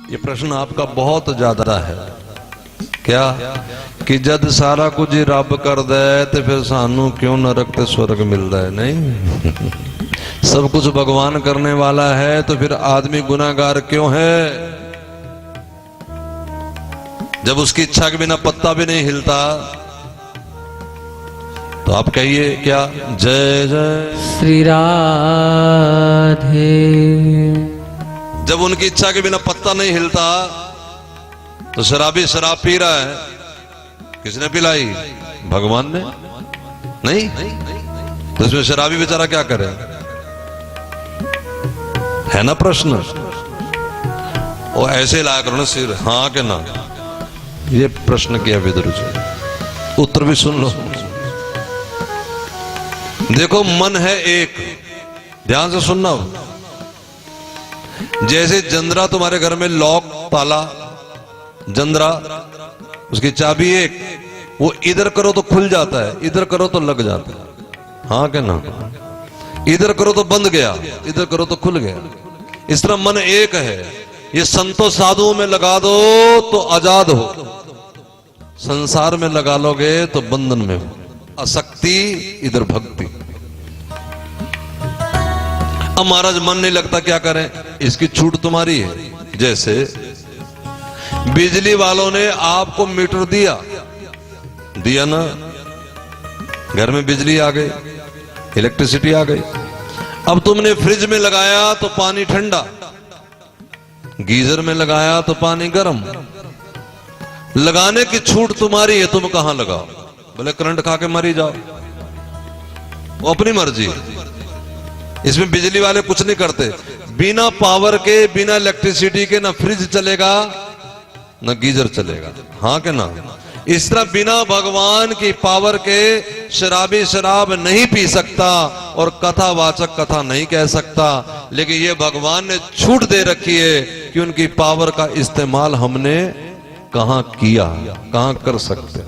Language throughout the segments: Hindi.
ये प्रश्न आपका बहुत ज्यादा है क्या कि जद सारा कुछ ही रब कर दे तो फिर सानू क्यों नरक ते स्वर्ग मिलता है? नहीं सब कुछ भगवान करने वाला है तो फिर आदमी गुनाहगार क्यों है? जब उसकी इच्छा के बिना पत्ता भी नहीं हिलता तो आप कहिए क्या? जय जय श्री राधे। जब उनकी इच्छा के बिना पत्ता नहीं हिलता तो शराबी शराब पी रहा है, किसने पिलाई? भगवान ने। नहीं तो इसमें शराबी बेचारा क्या करे? है ना प्रश्न? वो ऐसे लाया करो ना सिर, हाँ के ना। ये प्रश्न किया विदुर जी, उत्तर भी सुन लो। देखो मन है एक, ध्यान से सुनना। जैसे जंदरा तुम्हारे घर में लॉक ताला जंदरा, उसकी चाबी एक, वो इधर करो तो खुल जाता है, इधर करो तो लग जाता है, हाँ क्या ना? इधर करो तो बंद गया, इधर करो तो खुल गया। इस तरह मन एक है। ये संतों साधुओं में लगा दो तो आजाद हो, संसार में लगा लोगे तो बंधन में हो। आसक्ति इधर भक्ति। अब महाराज मन नहीं लगता क्या करें? इसकी छूट तुम्हारी है। जैसे बिजली वालों ने आपको मीटर दिया ना, घर में बिजली आ गई, इलेक्ट्रिसिटी आ गई। अब तुमने फ्रिज में लगाया तो पानी ठंडा, गीजर में लगाया तो पानी गर्म। लगाने की छूट तुम्हारी है, तुम कहां लगाओ? बोले करंट खा के मरी जाओ, वो अपनी मर्जी। इसमें बिजली वाले कुछ नहीं करते। बिना पावर के, बिना इलेक्ट्रिसिटी के ना फ्रिज चलेगा ना गीजर चलेगा, हाँ के ना? इस तरह बिना भगवान की पावर के शराबी शराब नहीं पी सकता और कथावाचक कथा नहीं कह सकता। लेकिन ये भगवान ने छूट दे रखी है कि उनकी पावर का इस्तेमाल हमने कहां किया, कहां कर सकते,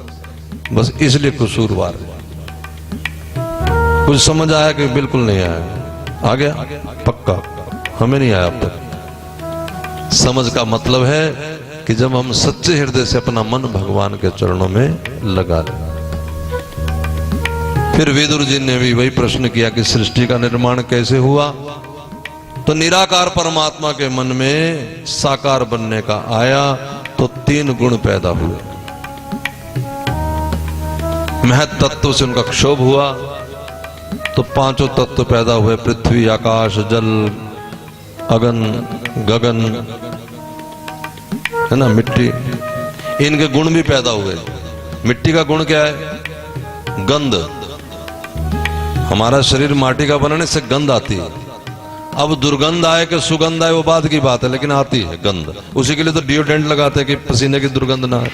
बस इसलिए कसूरवार है। कुछ समझ आया कि बिल्कुल नहीं आया? आ गया पक्का? हमें नहीं आया अब तक। समझ का मतलब है कि जब हम सच्चे हृदय से अपना मन भगवान के चरणों में लगा लें। फिर विदुर जी ने भी वही प्रश्न किया कि सृष्टि का निर्माण कैसे हुआ? तो निराकार परमात्मा के मन में साकार बनने का आया तो 3 गुण पैदा हुए। महत तत्व से उनका क्षोभ हुआ तो 5 तत्व पैदा हुए, पृथ्वी, आकाश, जल, अगन, गगन, है ना, मिट्टी। इनके गुण भी पैदा हुए। मिट्टी का गुण क्या है? गंध। हमारा शरीर माटी का बनने से गंध आती है। अब दुर्गंध आए कि सुगंध आए वो बात की बात है, लेकिन आती है गंध। उसी के लिए तो डिओड्रेंट लगाते हैं कि पसीने की दुर्गंध ना आए।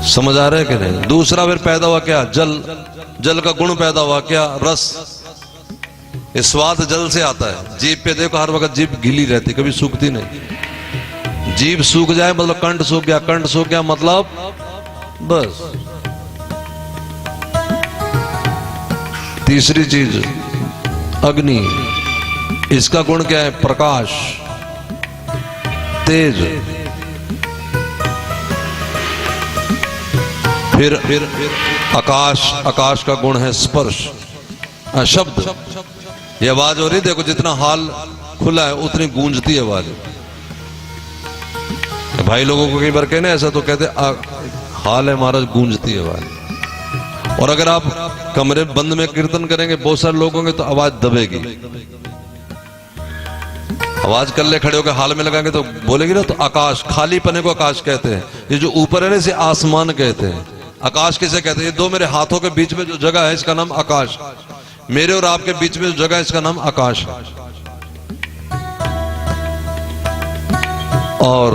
समझ आ रहे कि नहीं? दूसरा फिर पैदा हुआ क्या? जल। जल का गुण पैदा हुआ क्या? रस। ये स्वाद जल से आता है। जीभ पे देखो, हर वक्त जीभ गीली रहती, कभी सूखती नहीं। जीभ सूख जाए मतलब कंठ सूख गया, कंठ सूख गया मतलब बस। तीसरी चीज अग्नि। इसका गुण क्या है? प्रकाश, तेज। फिर आकाश। आकाश का गुण है स्पर्श, शब्द। ये आवाज हो रही, देखो जितना हाल खुला है उतनी गूंजती है आवाज। भाई लोगों को कई बार कहने ऐसा तो कहते हाल है महाराज, गूंजती है आवाज। और अगर आप कमरे बंद में कीर्तन करेंगे, बहुत सारे लोग होंगे, तो आवाज दबेगी। आवाज कल्ले खड़े होकर हाल में लगाएंगे तो बोलेगी ना। तो आकाश, खाली पने को आकाश कहते हैं। ये जो ऊपर है ना, इसे आसमान कहते हैं। आकाश किसे कहते हैं? ये 2 मेरे हाथों के बीच में जो जगह है इसका नाम आकाश। मेरे और आपके बीच में जो जगह है इसका नाम आकाश है। और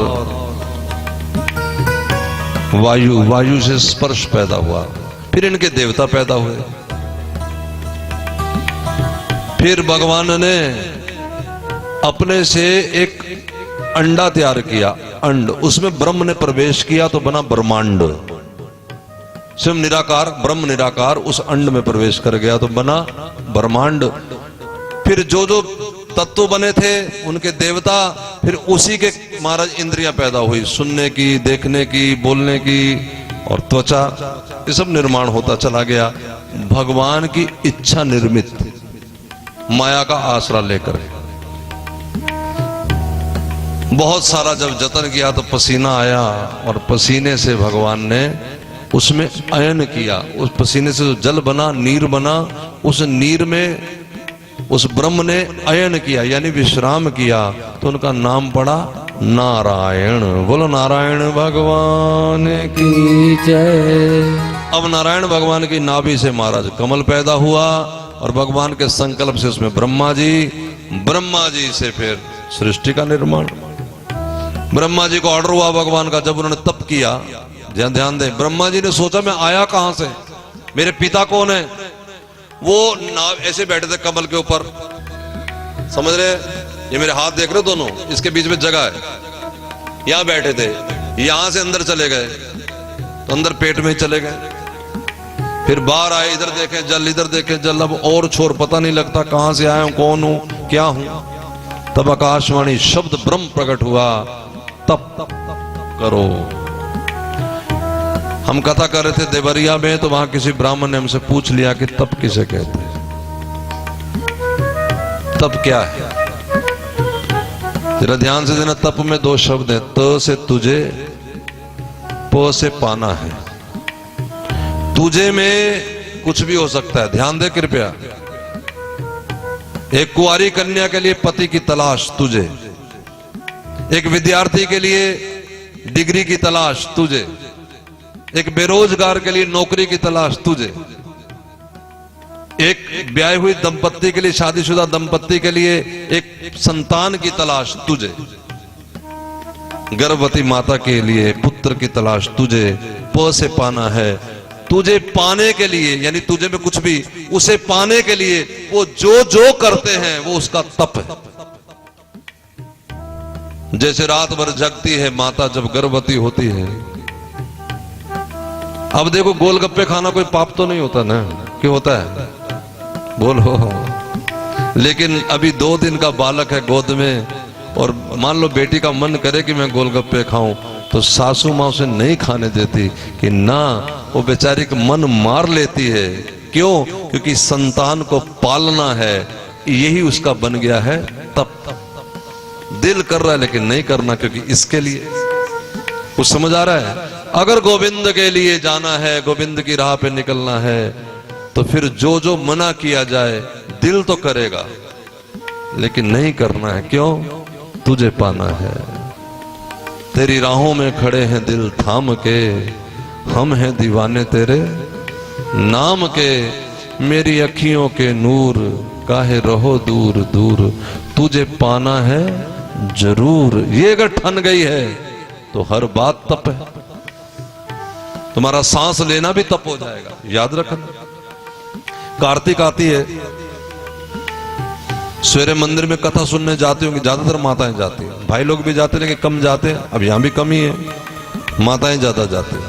वायु। वायु से स्पर्श पैदा हुआ। फिर इनके देवता पैदा हुए। फिर भगवान ने अपने से एक अंडा तैयार किया, अंड। उसमें ब्रह्म ने प्रवेश किया तो बना ब्रह्मांड। स्वयं निराकार, ब्रह्म निराकार उस अंड में प्रवेश कर गया तो बना ब्रह्मांड। फिर जो जो तत्व बने थे उनके देवता, फिर उसी के महाराज इंद्रियां पैदा हुई, सुनने की, देखने की, बोलने की और त्वचा, ये सब निर्माण होता चला गया भगवान की इच्छा निर्मित, माया का आसरा लेकर। बहुत सारा जब जतन किया तो पसीना आया और पसीने से भगवान ने उसमें अयन किया, उस पसीने से जो जल बना, नीर बना, उस नीर में उस ब्रह्म ने अयन किया यानी विश्राम किया, तो उनका नाम पड़ा नारायण। बोलो नारायण भगवान की जय। अब नारायण भगवान की नाभि से महाराज कमल पैदा हुआ और भगवान के संकल्प से उसमें ब्रह्मा जी से फिर सृष्टि का निर्माण। ब्रह्मा जी को ऑर्डर हुआ भगवान का, जब उन्होंने तप किया, ध्यान दें, ब्रह्मा जी ने सोचा मैं आया कहां से, मेरे पिता कौन है। वो नाव ऐसे बैठे थे कमल के ऊपर, समझ रहे, ये मेरे हाथ देख रहे हो दोनों, इसके बीच में जगह है, यहां बैठे थे, यहां से अंदर चले गए तो अंदर पेट में ही चले गए, फिर बाहर आए, इधर देखें जल, इधर देखें जल, अब और छोर पता नहीं लगता कहां से आया हूं, कौन हूं, क्या हूं। तब आकाशवाणी शब्द ब्रह्म प्रकट हुआ, तप करो। हम कथा कर रहे थे देवरिया में, तो वहां किसी ब्राह्मण ने हमसे पूछ लिया कि तप किसे कहते हैं, तप क्या है। जरा ध्यान से देना, तप में दो शब्द हैं, त से तुझे, प से पाना है। तुझे में कुछ भी हो सकता है, ध्यान दे कृपया। एक कुंवारी कन्या के लिए पति की तलाश तुझे, एक विद्यार्थी के लिए डिग्री की तलाश तुझे, एक बेरोजगार के लिए नौकरी की तलाश तुझे, एक ब्याह हुई दंपत्ति के लिए, शादीशुदा दंपत्ति के लिए एक संतान की तलाश तुझे, गर्भवती माता के लिए पुत्र की तलाश तुझे, प से पाना है। तुझे पाने के लिए यानी तुझे में कुछ भी, उसे पाने के लिए वो जो करते हैं वो उसका तप है। जैसे रात भर जगती है माता जब गर्भवती होती है। अब देखो गोलगप्पे खाना कोई पाप तो नहीं होता ना, क्यों होता है बोलो। लेकिन अभी 2 दिन का बालक है गोद में और मान लो बेटी का मन करे कि मैं गोलगप्पे खाऊं, तो सासू माँ उसे नहीं खाने देती कि ना, वो बेचारी का मन मार लेती है। क्यों? क्योंकि संतान को पालना है, यही उसका बन गया है तप। दिल कर रहा है लेकिन नहीं करना, क्योंकि इसके लिए। कुछ समझ आ रहा है? अगर गोविंद के लिए जाना है, गोविंद की राह पे निकलना है, तो फिर जो मना किया जाए दिल तो करेगा लेकिन नहीं करना है। क्यों? तुझे पाना है। तेरी राहों में खड़े हैं दिल थाम के, हम हैं दीवाने तेरे नाम के। मेरी अखियों के नूर काहे रहो दूर दूर, तुझे पाना है जरूर। ये अगर ठन गई है तो हर बात तप है। तुम्हारा सांस लेना भी तप हो जाएगा, याद रखना। कार्तिक आती है, सवेरे मंदिर में कथा सुनने जाती होंगी, ज्यादातर माताएं जाती हैं, भाई लोग भी जाते हैं लेकिन कम जाते हैं। अब यहां भी कम ही है, माताएं ज्यादा जाती हैं।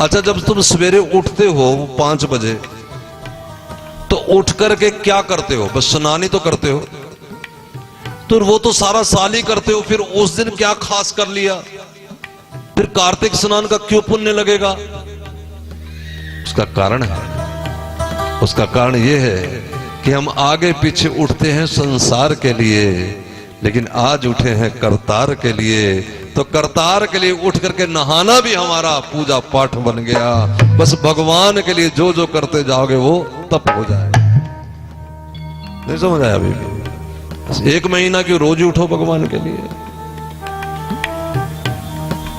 अच्छा, जब तुम सवेरे उठते हो 5 बजे, तो उठ करके क्या करते हो? बस स्नान ही तो करते हो, तो वो तो सारा साल ही करते हो, फिर उस दिन क्या खास कर लिया? फिर कार्तिक स्नान का क्यों पुण्य लगेगा? उसका कारण है, उसका कारण यह है कि हम आगे पीछे उठते हैं संसार के लिए, लेकिन आज उठे हैं करतार के लिए। तो करतार के लिए उठ करके नहाना भी हमारा पूजा पाठ बन गया। बस भगवान के लिए जो करते जाओगे वो तप हो जाएगा। नहीं समझ आया? अभी भी बस 1 महीना क्यों रोज ही उठो भगवान के लिए।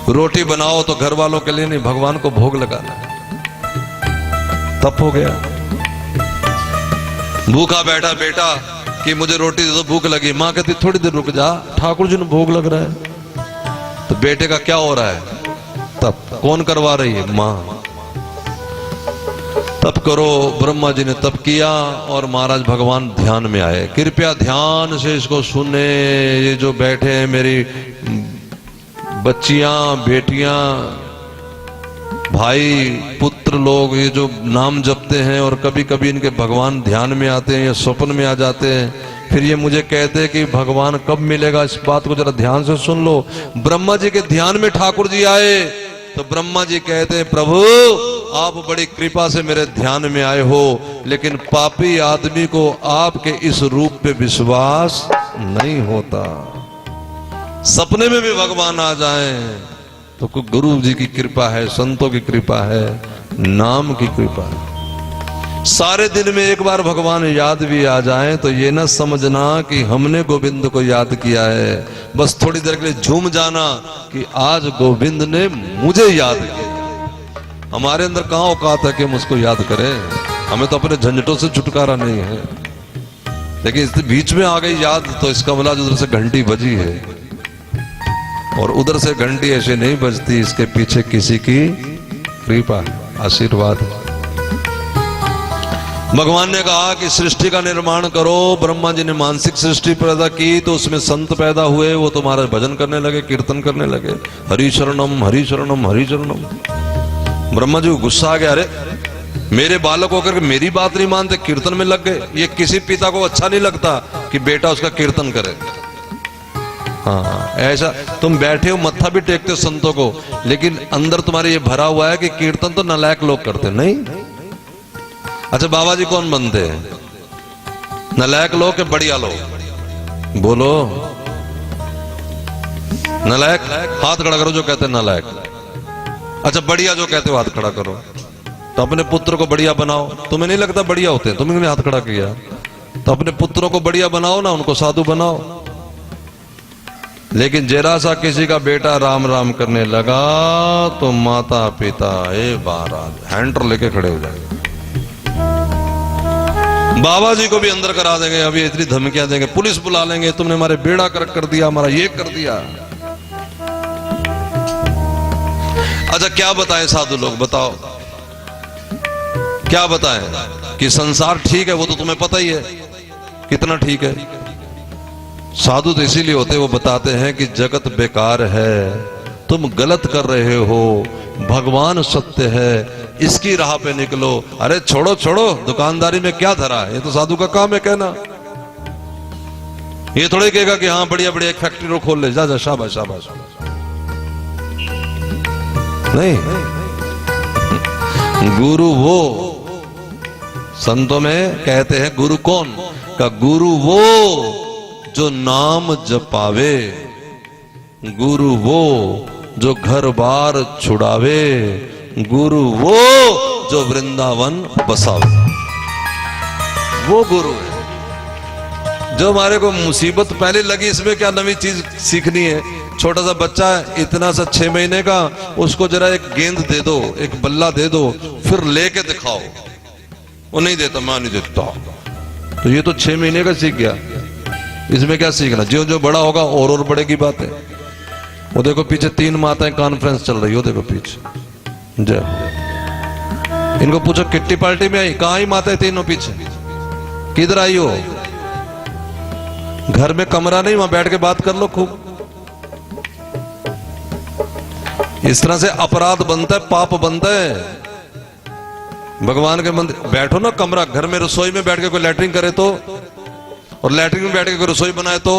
रोटी बनाओ तो घर वालों के लिए नहीं, भगवान को भोग लगाना, तप हो गया। भूखा बैठा बेटा कि मुझे रोटी दे दो, भूख लगी। मां कहती थोड़ी देर रुक जा, ठाकुर जी ने भोग लग रहा है। तो बेटे का क्या हो रहा है? तप। कौन करवा रही है? मां। तप करो। ब्रह्मा जी ने तप किया और महाराज भगवान ध्यान में आए। कृपया ध्यान से इसको सुने। ये जो बैठे हैं मेरी बच्चियां, बेटियां, भाई, पुत्र लोग, ये जो नाम जपते हैं और कभी कभी इनके भगवान ध्यान में आते हैं या स्वप्न में आ जाते हैं, फिर ये मुझे कहते कि भगवान कब मिलेगा, इस बात को जरा ध्यान से सुन लो। ब्रह्मा जी के ध्यान में ठाकुर जी आए तो ब्रह्मा जी कहते हैं, प्रभु आप बड़ी कृपा से मेरे ध्यान में आए हो, लेकिन पापी आदमी को आपके इस रूप पे विश्वास नहीं होता। सपने में भी भगवान आ जाएं तो गुरु जी की कृपा है, संतों की कृपा है, नाम की कृपा है। सारे दिन में एक बार भगवान याद भी आ जाए तो ये ना समझना कि हमने गोविंद को याद किया है, बस थोड़ी देर के लिए झूम जाना कि आज गोविंद ने मुझे याद किया। हमारे अंदर कहां औकात है कि हम उसको याद करें, हमें तो अपने झंझटों से छुटकारा नहीं है। लेकिन इस बीच में आ गई याद तो इसका मतलब उधर से घंटी बजी है, और उधर से घंटी ऐसे नहीं बजती, इसके पीछे किसी की कृपा, आशीर्वाद। भगवान ने कहा कि सृष्टि का निर्माण करो। ब्रह्मा जी ने मानसिक सृष्टि पैदा की तो उसमें संत पैदा हुए, वो तुम्हारा भजन करने लगे, कीर्तन करने लगे, हरि शरणम हरि शरणम हरि शरणम। ब्रह्मा जी को गुस्सा आ गया, अरे मेरे बालक होकर के मेरी बात नहीं मानते, कीर्तन में लग गए। ये किसी पिता को अच्छा नहीं लगता कि बेटा उसका कीर्तन करे। हाँ, ऐसा तुम बैठे हो मत्था भी टेकते हो संतों को, लेकिन अंदर तुम्हारे ये भरा हुआ है कि कीर्तन तो नालायक लोग करते। नहीं, अच्छा बाबा जी कौन बनते हैं, नालायक लोग के बढ़िया लोग? बोलो नालायक, हाथ खड़ा करो जो कहते हैं नालायक। अच्छा बढ़िया जो कहते हो हाथ खड़ा करो। तो अपने पुत्र को बढ़िया बनाओ। तुम्हें नहीं लगता बढ़िया होते हैं? तुमने हाथ खड़ा किया तो अपने पुत्रों को बढ़िया बनाओ ना, उनको साधु बनाओ। लेकिन जरा सा किसी का बेटा राम राम करने लगा तो माता पिता बारात हैंडर लेके खड़े हो जाएंगे। बाबा जी को भी अंदर करा देंगे, अभी इतनी धमकियां देंगे, पुलिस बुला लेंगे, तुमने हमारे बेड़ा करक कर दिया, हमारा ये कर दिया। अच्छा क्या बताएं साधु लोग, बताओ क्या बताएं कि संसार ठीक है? वो तो तुम्हें पता ही है कितना ठीक है। साधु तो इसीलिए होते, वो बताते हैं कि जगत बेकार है, तुम गलत कर रहे हो, भगवान सत्य है, इसकी राह पे निकलो। अरे छोड़ो छोड़ो, दुकानदारी में क्या धरा है? ये तो साधु का काम है कहना। ये थोड़ी कहेगा कि हाँ बढ़िया बढ़िया एक फैक्ट्री रो खोल ले, जा जा, शाबाश शाबाश। नहीं, गुरु वो, संतों में कहते हैं गुरु कौन का, गुरु वो जो नाम जपावे, गुरु वो जो घर बार छुड़ावे, गुरु वो जो वृंदावन बसावे। वो गुरु है जो हमारे को मुसीबत पहले लगी, इसमें क्या नवी चीज सीखनी है। छोटा सा बच्चा इतना सा 6 महीने का, उसको जरा एक गेंद दे दो, एक बल्ला दे दो, फिर लेके दिखाओ। वो नहीं देता, मैं नहीं देता। तो ये तो 6 महीने का सीख गया, इसमें क्या सीखना? जो जो बड़ा होगा और बड़े की बात है। वो देखो पीछे 3 माताएं कॉन्फ्रेंस चल रही हो, देखो पीछे। इनको पूछो किट्टी पार्टी में आई, कहां आई माताएं तीनों पीछे, किधर आई हो? घर में कमरा नहीं, वहां बैठ के बात कर लो खूब। इस तरह से अपराध बनता है, पाप बनता है। भगवान के मंदिर बैठो ना, कमरा, घर में रसोई में बैठ के कोई लैट्रिन करे तो, और लैट्रिन में बैठ के कोई रसोई बनाए तो,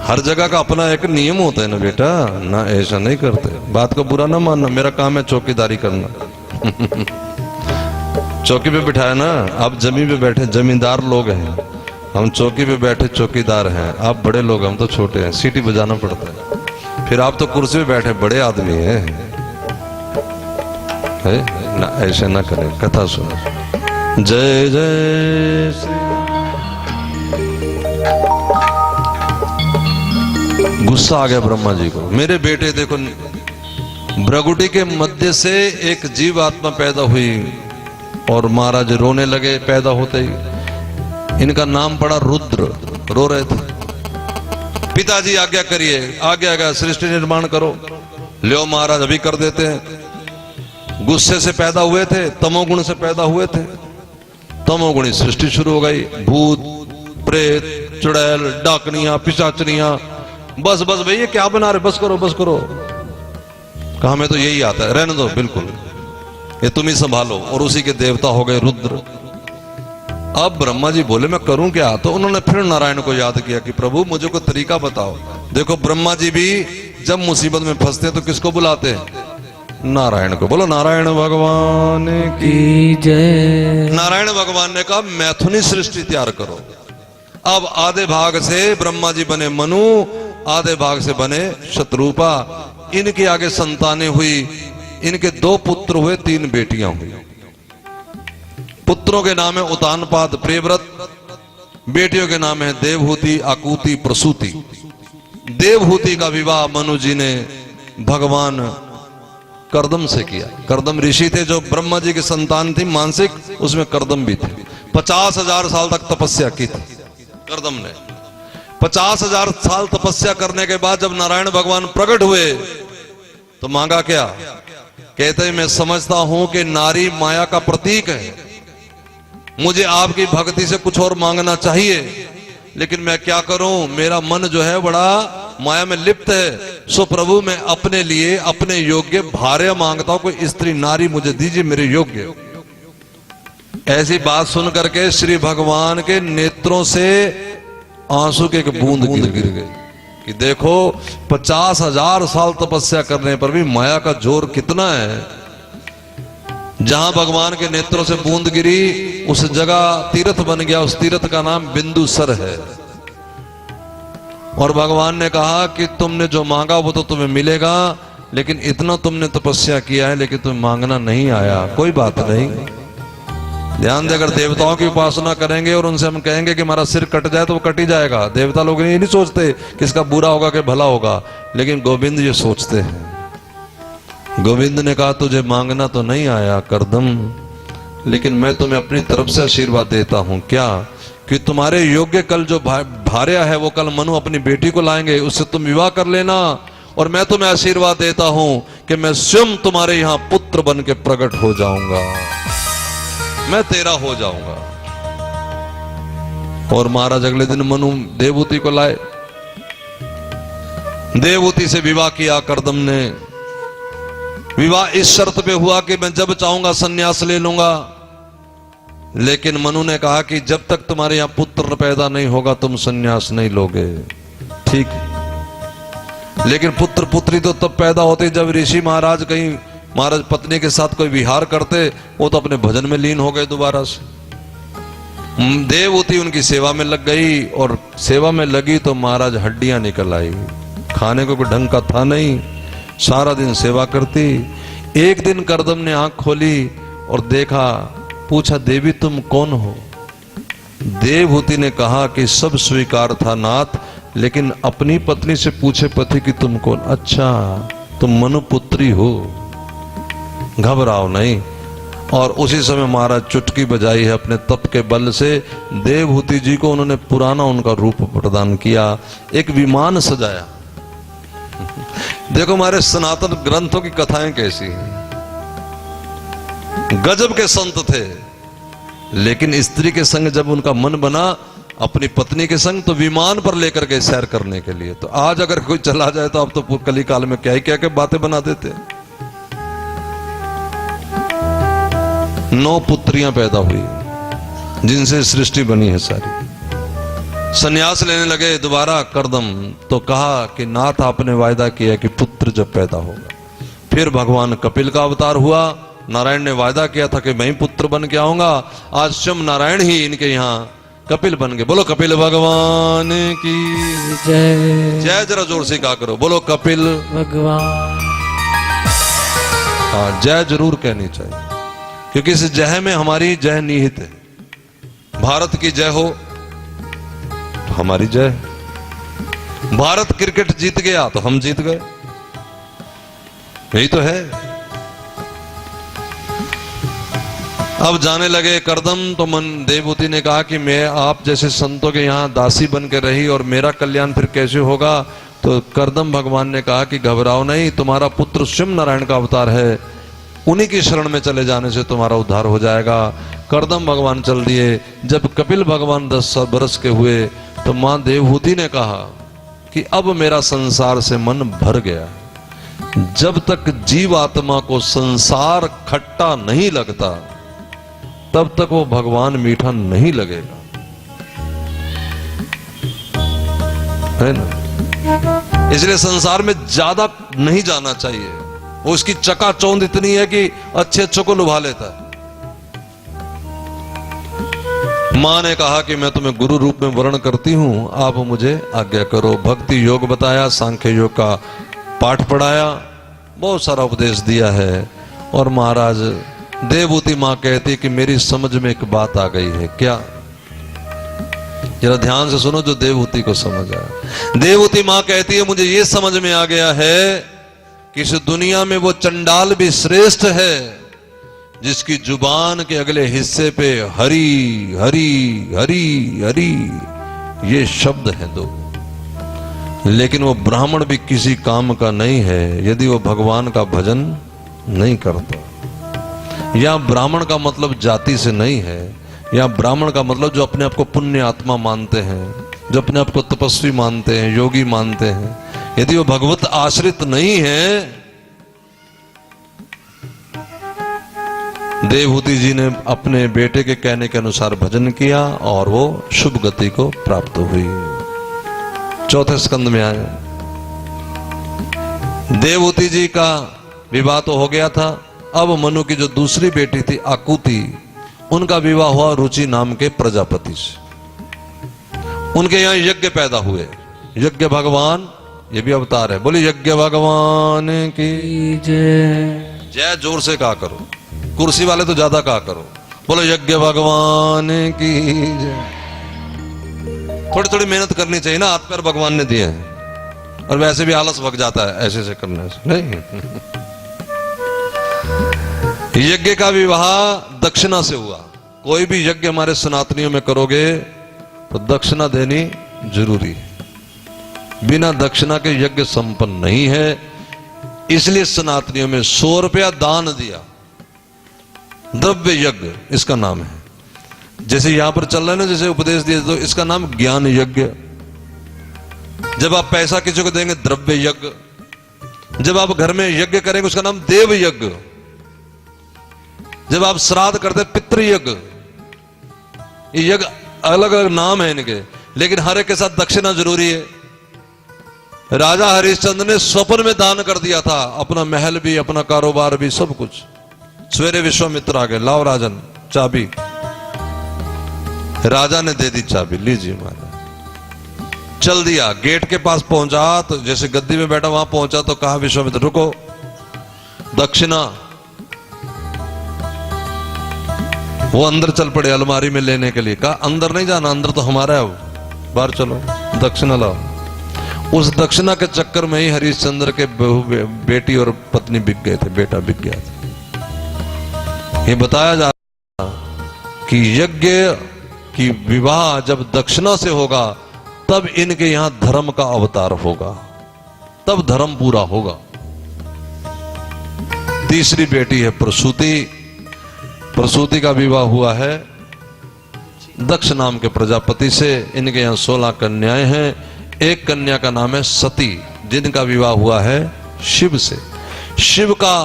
हर जगह का अपना एक नियम होता है ना बेटा, ना ऐसा नहीं करते। बात को बुरा ना मानना, मेरा काम है चौकीदारी करना। चौकी पे बिठाया ना, आप जमीन पे बैठे जमींदार लोग हैं, हम चौकी पे बैठे चौकीदार हैं। आप बड़े लोग, हम तो छोटे हैं, सीटी बजाना पड़ता है। फिर आप तो कुर्सी पे बैठे बड़े आदमी हैं, है ना? ऐसे ना करें, कथा सुनो। जय जय श्री। गुस्सा आ गया ब्रह्मा जी को, मेरे बेटे देखो, भ्रगुटी के मध्य से एक जीव आत्मा पैदा हुई, और महाराज रोने लगे पैदा होते ही। इनका नाम पड़ा रुद्र, रो रहे थे। पिताजी आज्ञा करिए, आज्ञा सृष्टि निर्माण करो। लो महाराज अभी कर देते हैं। गुस्से से पैदा हुए थे, तमोगुण से पैदा हुए थे, तमोगुणी सृष्टि शुरू हो गई। भूत प्रेत चुड़ैल डाकनियां पिशाचनियां, बस बस भैया क्या बना रहे, बस करो बस करो। कहा मैं तो यही आता है, रहने दो, बिल्कुल ये तुम ही संभालो। और उसी के देवता हो गए रुद्र। अब ब्रह्मा जी बोले मैं करूं क्या? तो उन्होंने फिर नारायण को याद किया कि प्रभु मुझे कोई तरीका बताओ। देखो ब्रह्मा जी भी जब मुसीबत में फंसते हैं तो किसको बुलाते हैं? नारायण को। बोलो नारायण भगवान की जय। नारायण भगवान ने कहा मैथुनी सृष्टि तैयार करो। अब आधे भाग से ब्रह्मा जी बने मनु, आधे भाग से बने शत्रुपा। इनके आगे संतानें हुई, इनके 2 पुत्र हुए, 3 बेटियां हुई। पुत्रों के नाम है उतानपाद, प्रियव्रत। बेटियों के नाम है देवहूति, आकुति, प्रसूति। देवहूति का विवाह मनु जी ने भगवान कर्दम से किया। कर्दम ऋषि थे जो ब्रह्मा जी की संतान थी मानसिक, उसमें कर्दम भी थे। 50,000 साल तक तपस्या की थी कर्दम ने। 50,000 साल तपस्या करने के बाद जब नारायण भगवान प्रकट हुए तो मांगा क्या? कहते हैं मैं समझता हूं कि नारी माया का प्रतीक है, मुझे आपकी भक्ति से कुछ और मांगना चाहिए, लेकिन मैं क्या करूं, मेरा मन जो है बड़ा माया में लिप्त है। सो प्रभु मैं अपने लिए अपने योग्य भार्या मांगता हूं, कोई स्त्री नारी मुझे दीजिए मेरे योग्य। ऐसी बात सुन करके श्री भगवान के नेत्रों से आंसू के एक बूंद गिर गई कि देखो 50,000 साल तपस्या करने पर भी माया का जोर कितना है। जहां भगवान के नेत्रों से बूंद गिरी उस जगह तीर्थ बन गया। उस तीर्थ का नाम बिंदुसर है। और भगवान ने कहा कि तुमने जो मांगा वो तो तुम्हें मिलेगा, लेकिन इतना तुमने तपस्या किया है लेकिन तुम्हें मांगना नहीं आया। कोई बात नहीं, ध्यान दे, अगर देवताओं की उपासना करेंगे और उनसे हम कहेंगे कि हमारा सिर कट जाए तो वो कट ही जाएगा। देवता लोग ये नहीं सोचते कि इसका बुरा होगा कि भला होगा, लेकिन गोविंद ये सोचते हैं। गोविंद ने कहा तुझे मांगना तो नहीं आया कर्दम, लेकिन मैं तुम्हें अपनी तरफ से आशीर्वाद देता हूं। क्या? कि तुम्हारे योग्य कल जो भार्या है वो कल मनु अपनी बेटी को लाएंगे, उससे तुम विवाह कर लेना। और मैं तुम्हें आशीर्वाद देता हूं कि मैं स्वयं तुम्हारे यहां पुत्र बन के प्रकट हो जाऊंगा, मैं तेरा हो जाऊंगा। और महाराज अगले दिन मनु देवहूति को लाए। देवहूति से विवाह किया कर्दम ने। विवाह इस शर्त पे हुआ कि मैं जब चाहूंगा सन्यास ले लूंगा, लेकिन मनु ने कहा कि जब तक तुम्हारे यहां पुत्र पैदा नहीं होगा तुम सन्यास नहीं लोगे। ठीक, लेकिन पुत्र पुत्री तो तब पैदा होते जब ऋषि महाराज कहीं महाराज पत्नी के साथ कोई विहार करते, वो तो अपने भजन में लीन हो गए दोबारा से। देवहूति उनकी सेवा में लग गई, और सेवा में लगी तो महाराज हड्डियां निकल आई। खाने को कोई ढंग का था नहीं, सारा दिन सेवा करती। एक दिन कर्दम ने आंख खोली और देखा, पूछा देवी तुम कौन हो? देवहूति ने कहा कि सब स्वीकार था नाथ, लेकिन अपनी पत्नी से पूछे पति कि तुम कौन? अच्छा तुम मनुपुत्री हो, घबराओ नहीं। और उसी समय महाराज चुटकी बजाई है अपने तप के बल से। देवहूति जी को उन्होंने पुराना उनका रूप प्रदान किया, एक विमान सजाया। देखो हमारे सनातन ग्रंथों की कथाएं कैसी हैं। गजब के संत थे, लेकिन स्त्री के संग जब उनका मन बना अपनी पत्नी के संग, तो विमान पर लेकर गए सैर करने के लिए। तो आज अगर कोई चला जाए तो अब तो कली काल में क्या क्या बातें बना देते। 9 पुत्रियां पैदा हुई जिनसे सृष्टि बनी है सारी। सन्यास लेने लगे दोबारा कर्दम, तो कहा कि नाथ आपने वायदा किया कि पुत्र जब पैदा होगा। फिर भगवान कपिल का अवतार हुआ। नारायण ने वायदा किया था कि मैं ही पुत्र बन के आऊंगा। आज स्वयं नारायण ही इनके यहाँ कपिल बन गए। बोलो कपिल भगवान की जय। जय जरा जोर से कहा करो, बोलो कपिल भगवान। हाँ, जय जरूर कहनी चाहिए, क्योंकि इस जय में हमारी जय निहित है। भारत की जय हो तो हमारी जय। भारत क्रिकेट जीत गया तो हम जीत गए, यही तो है। अब जाने लगे कर्दम, तो मन देवहूति ने कहा कि मैं आप जैसे संतों के यहाँ दासी बन के रही और मेरा कल्याण फिर कैसे होगा। तो कर्दम भगवान ने कहा कि घबराओ नहीं, तुम्हारा पुत्र स्वयं नारायण का अवतार है, उन्हीं की शरण में चले जाने से तुम्हारा उद्धार हो जाएगा। कर्दम भगवान चल दिए। जब कपिल भगवान 10 बरस के हुए तो मां देवहूति ने कहा कि अब मेरा संसार से मन भर गया। जब तक जीव आत्मा को संसार खट्टा नहीं लगता तब तक वो भगवान मीठा नहीं लगेगा, है ना। इसलिए संसार में ज्यादा नहीं जाना चाहिए। वो उसकी चकाचौंध इतनी है कि अच्छे अच्छों को लुभा लेता है। मां ने कहा कि मैं तुम्हें गुरु रूप में वर्ण करती हूं, आप मुझे आज्ञा करो। भक्ति योग बताया, सांख्य योग का पाठ पढ़ाया, बहुत सारा उपदेश दिया है। और महाराज देवहूति मां कहती कि मेरी समझ में एक बात आ गई है। क्या? जरा ध्यान से सुनो, जो देवहूति को समझ आया। देवहूति मां कहती है मुझे यह समझ में आ गया है कि इस दुनिया में वो चंडाल भी श्रेष्ठ है जिसकी जुबान के अगले हिस्से पे हरि हरि हरि हरि ये शब्द हैं दो, लेकिन वो ब्राह्मण भी किसी काम का नहीं है यदि वो भगवान का भजन नहीं करता। या ब्राह्मण का मतलब जाति से नहीं है, या ब्राह्मण का मतलब जो अपने आप को पुण्य आत्मा मानते हैं, जो अपने आप को तपस्वी मानते हैं, योगी मानते हैं, यदि वो भगवत आश्रित नहीं है। देवहूति जी ने अपने बेटे के कहने के अनुसार भजन किया और वो शुभ गति को प्राप्त हुई। चौथे स्कंद में आए, देवहूति जी का विवाह तो हो गया था। अब मनु की जो दूसरी बेटी थी आकुति, उनका विवाह हुआ रुचि नाम के प्रजापति से। उनके यहां यज्ञ पैदा हुए। यज्ञ भगवान, ये भी अवतार है। बोले यज्ञ भगवान की जय। जय जोर से कहा करो, कुर्सी वाले तो ज्यादा कहा करो। बोलो यज्ञ भगवान की जय। थोड़ी थोड़ी मेहनत करनी चाहिए ना, हाथ पैर भगवान ने दिए हैं। और वैसे भी आलस भग जाता है ऐसे ऐसे करने से, नहीं। यज्ञ का विवाह दक्षिणा से हुआ। कोई भी यज्ञ हमारे सनातनियों में करोगे तो दक्षिणा देनी जरूरी है। बिना दक्षिणा के यज्ञ संपन्न नहीं है। इसलिए सनातनियों में 100 रुपया दान दिया, द्रव्य यज्ञ इसका नाम है। जैसे यहां पर चल रहा है ना, जैसे उपदेश दिए, तो इसका नाम ज्ञान यज्ञ। जब आप पैसा किसी को देंगे द्रव्य यज्ञ। जब आप घर में यज्ञ करेंगे उसका नाम देव यज्ञ। जब आप श्राद्ध करते पितृ यज्ञ। ये यज्ञ अलग अलग नाम है इनके, लेकिन हर एक के साथ दक्षिणा जरूरी है। राजा हरिश्चंद्र ने स्वप्न में दान कर दिया था, अपना महल भी, अपना कारोबार भी, सब कुछ। सवेरे विश्वामित्र आ गए, लाओ राजन चाबी। राजा ने दे दी चाबी, लीजिए महाराज। चल दिया, गेट के पास पहुंचा तो जैसे गद्दी में बैठा वहां पहुंचा तो कहा विश्वामित्र रुको, दक्षिणा। वो अंदर चल पड़े अलमारी में लेने के लिए। कहा अंदर नहीं जाना, अंदर तो हमारा है, अब बाहर चलो, दक्षिणा लाओ। उस दक्षिणा के चक्कर में ही हरिश्चंद्र के बेटी और पत्नी बिक गए थे, बेटा बिक गया था। ये बताया जा रहा कि यज्ञ की विवाह जब दक्षिणा से होगा तब इनके यहां धर्म का अवतार होगा, तब धर्म पूरा होगा। तीसरी बेटी है प्रसूति। प्रसूति का विवाह हुआ है दक्ष नाम के प्रजापति से। इनके यहां 16 कन्याएं हैं। एक कन्या का नाम है सती, जिनका विवाह हुआ है शिव से। शिव का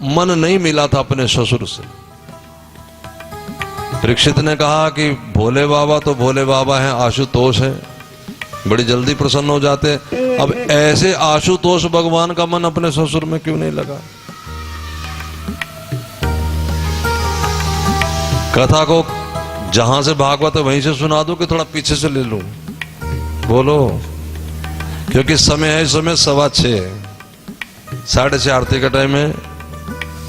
मन नहीं मिला था अपने ससुर से। परीक्षित ने कहा कि भोले बाबा तो भोले बाबा हैं, आशुतोष है, बड़ी जल्दी प्रसन्न हो जाते। अब ऐसे आशुतोष भगवान का मन अपने ससुर में क्यों नहीं लगा? कथा को जहां से भागवत है वहीं से सुना दूं कि थोड़ा पीछे से ले लूं? बोलो, क्योंकि समय है, इस समय 6:15, 6:30 आरती का टाइम है।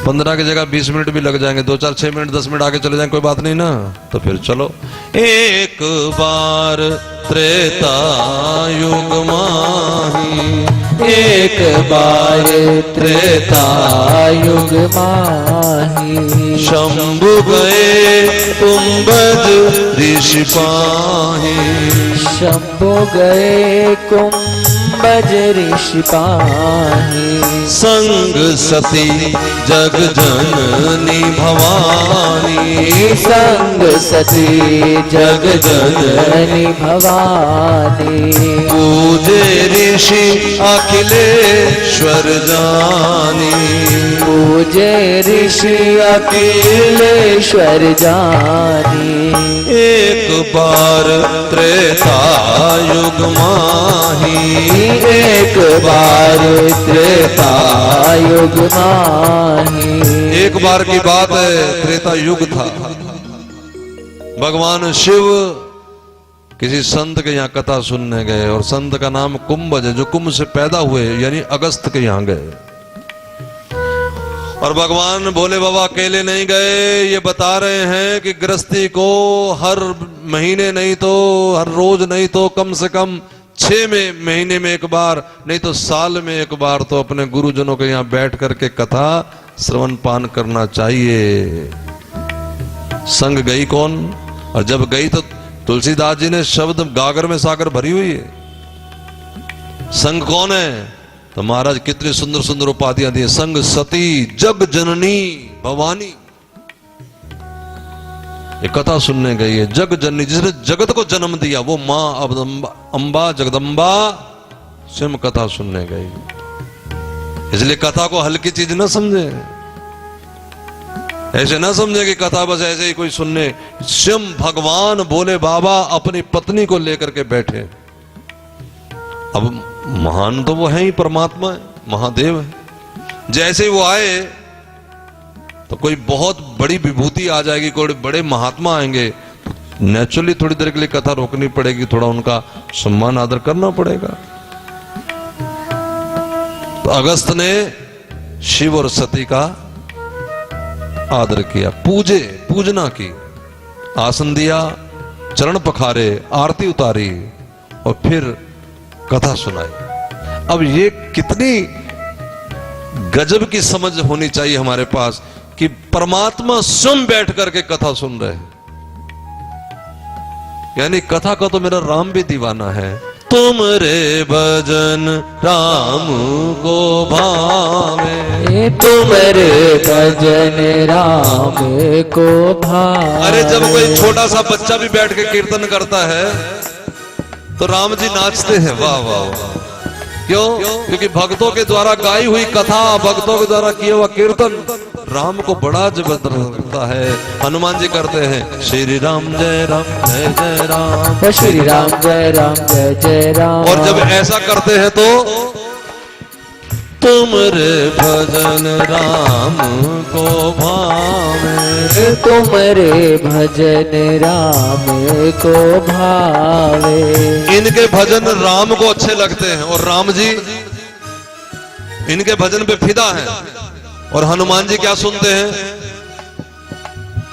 15 की जगह 20 मिनट भी लग जाएंगे, 2, 4, 6 मिनट 10 मिनट आगे चले जाएंगे, कोई बात नहीं ना। तो फिर चलो। एक बार त्रेता युग माही, एक बार त्रेता युग माही। शंभु गए कुंभज ऋषि पाही, शंभु गए कुंभज ऋषि पाही। संग सती जग जननी भवानी, संग सती जग जननी भवानी। पूजे ऋषि अखिलेश्वर जानी। पूजे ऋषि अखिलेश्वर जानी। एक बार त्रेता युग माही। एक बार त्रेता युग माही। एक बार की बात है, त्रेता युग था। भगवान शिव किसी संत के यहाँ कथा सुनने गए और संत का नाम कुंभज है, जो कुंभ से पैदा हुए, यानी अगस्त के यहाँ गए। और भगवान भोले बाबा अकेले नहीं गए, ये बता रहे हैं कि गृहस्थी को हर महीने नहीं तो हर रोज नहीं तो कम से कम 6 महीने में एक बार, नहीं तो साल में एक बार तो अपने गुरुजनों के यहाँ बैठ करके कथा श्रवण पान करना चाहिए। संग गई कौन? और जब गई तो तुलसीदास जी ने शब्द गागर में सागर भरी हुई है। संग कौन है? तो महाराज कितनी सुंदर सुंदर उपाधियां दी। संग सती जग जननी भवानी। ये कथा सुनने गई है। जग जननी, जिसने जगत को जन्म दिया, वो मां अम्बा जगदम्बा स्वयं कथा सुनने गई। इसलिए कथा को हल्की चीज ना समझे, ऐसे ना समझे कि कथा बस ऐसे ही कोई सुनने। स्वयं भगवान भोले बाबा अपनी पत्नी को लेकर के बैठे। अब महान तो वो है ही, परमात्मा है, महादेव है। जैसे ही वो आए तो कोई बहुत बड़ी विभूति आ जाएगी, कोई बड़े महात्मा आएंगे, तो नेचुरली थोड़ी देर के लिए कथा रोकनी पड़ेगी, थोड़ा उनका सम्मान आदर करना पड़ेगा। तो अगस्त ने शिव और सती का आदर किया, पूजना की, आसन दिया, चरण पखारे, आरती उतारी और फिर कथा सुनाई। अब ये कितनी गजब की समझ होनी चाहिए हमारे पास कि परमात्मा स्वयं बैठ करके कथा सुन रहे हैं। यानी कथा का तो मेरा राम भी दीवाना है। तुमरे भजन राम को भावे। तुमरे भजन राम को भावे। अरे जब कोई छोटा सा बच्चा भी बैठ के कीर्तन करता है तो राम जी नाचते हैं, वाह वाह वाह। क्यों? क्योंकि भक्तों के द्वारा गाई हुई कथा, भक्तों के द्वारा किया हुआ कीर्तन राम को बड़ा जबरदस्त लगता है। हनुमान जी करते हैं श्री राम जय राम जय जय राम, श्री राम जय जय राम। और जब ऐसा करते हैं तो तुमरे भजन राम को भावे। तुमरे भजन राम को भावे। इनके भजन राम को अच्छे लगते हैं और राम जी इनके भजन पे फिदा हैं। और हनुमान जी क्या सुनते हैं?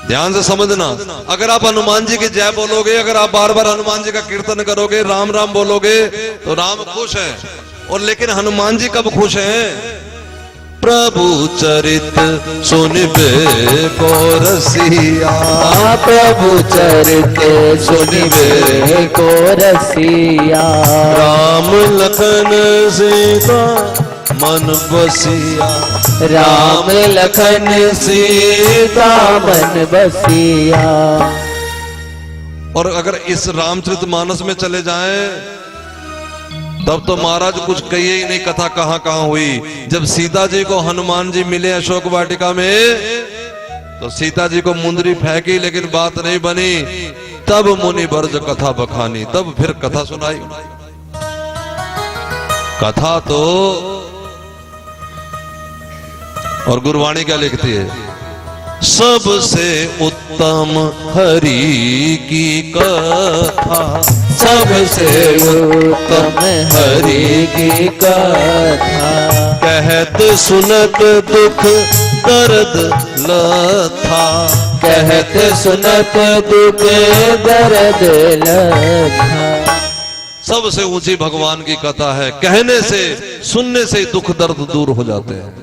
ध्यान से समझना, अगर आप हनुमान जी की जय बोलोगे, अगर आप बार बार हनुमान जी का कीर्तन करोगे, राम राम बोलोगे, तो राम खुश है। और लेकिन हनुमान जी कब खुश हैं? प्रभु चरित सुनिबे को रसिया। प्रभु चरित सुनिबे को रसिया। राम लखन सीता मन बसिया। राम लखन सीता मन बसिया। और अगर इस रामचरितमानस में चले जाएं तब तो महाराज कुछ कहिए ही नहीं, कथा कहां कहां हुई। जब सीता जी को हनुमान जी मिले अशोक वाटिका में तो सीता जी को मुंदरी फेंकी, लेकिन बात नहीं बनी। तब मुनि वर्ज कथा बखानी, तब फिर कथा सुनाई। कथा तो, और गुरवाणी क्या लिखती है? सबसे उत्तम हरि की कथा। सबसे उत्तम हरि की कथा। कहत सुनत दुख दर्द लथा। कहत सुनत दुख दर्द लथा। सबसे ऊंची भगवान की कथा है। कहने से, सुनने से दुख दर्द दूर हो जाते हैं।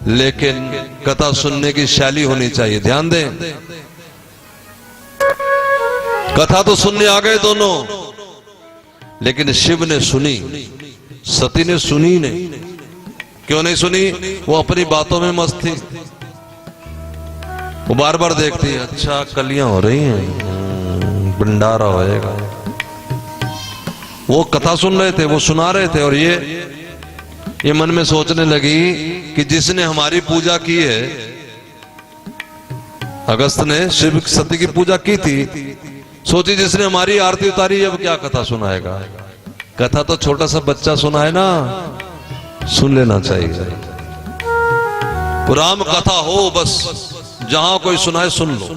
लेकिन कथा सुनने की शैली होनी चाहिए। ध्यान दें, कथा तो सुनने आ गए दोनों, लेकिन शिव ने सुनी, सती ने सुनी नहीं। क्यों नहीं सुनी? वो अपनी बातों में मस्त थी। वो बार बार देखती है, अच्छा कलियां हो रही हैं, भंडारा होएगा। वो कथा सुन रहे थे, वो सुना रहे थे, और ये मन में सोचने लगी कि जिसने हमारी पूजा की है, अगस्त ने शिव सती की पूजा की थी, सोची जिसने हमारी आरती उतारी अब क्या कथा सुनाएगा। कथा तो छोटा सा बच्चा सुनाए ना, सुन लेना चाहिए। राम कथा हो, बस जहां कोई सुनाए सुन लो,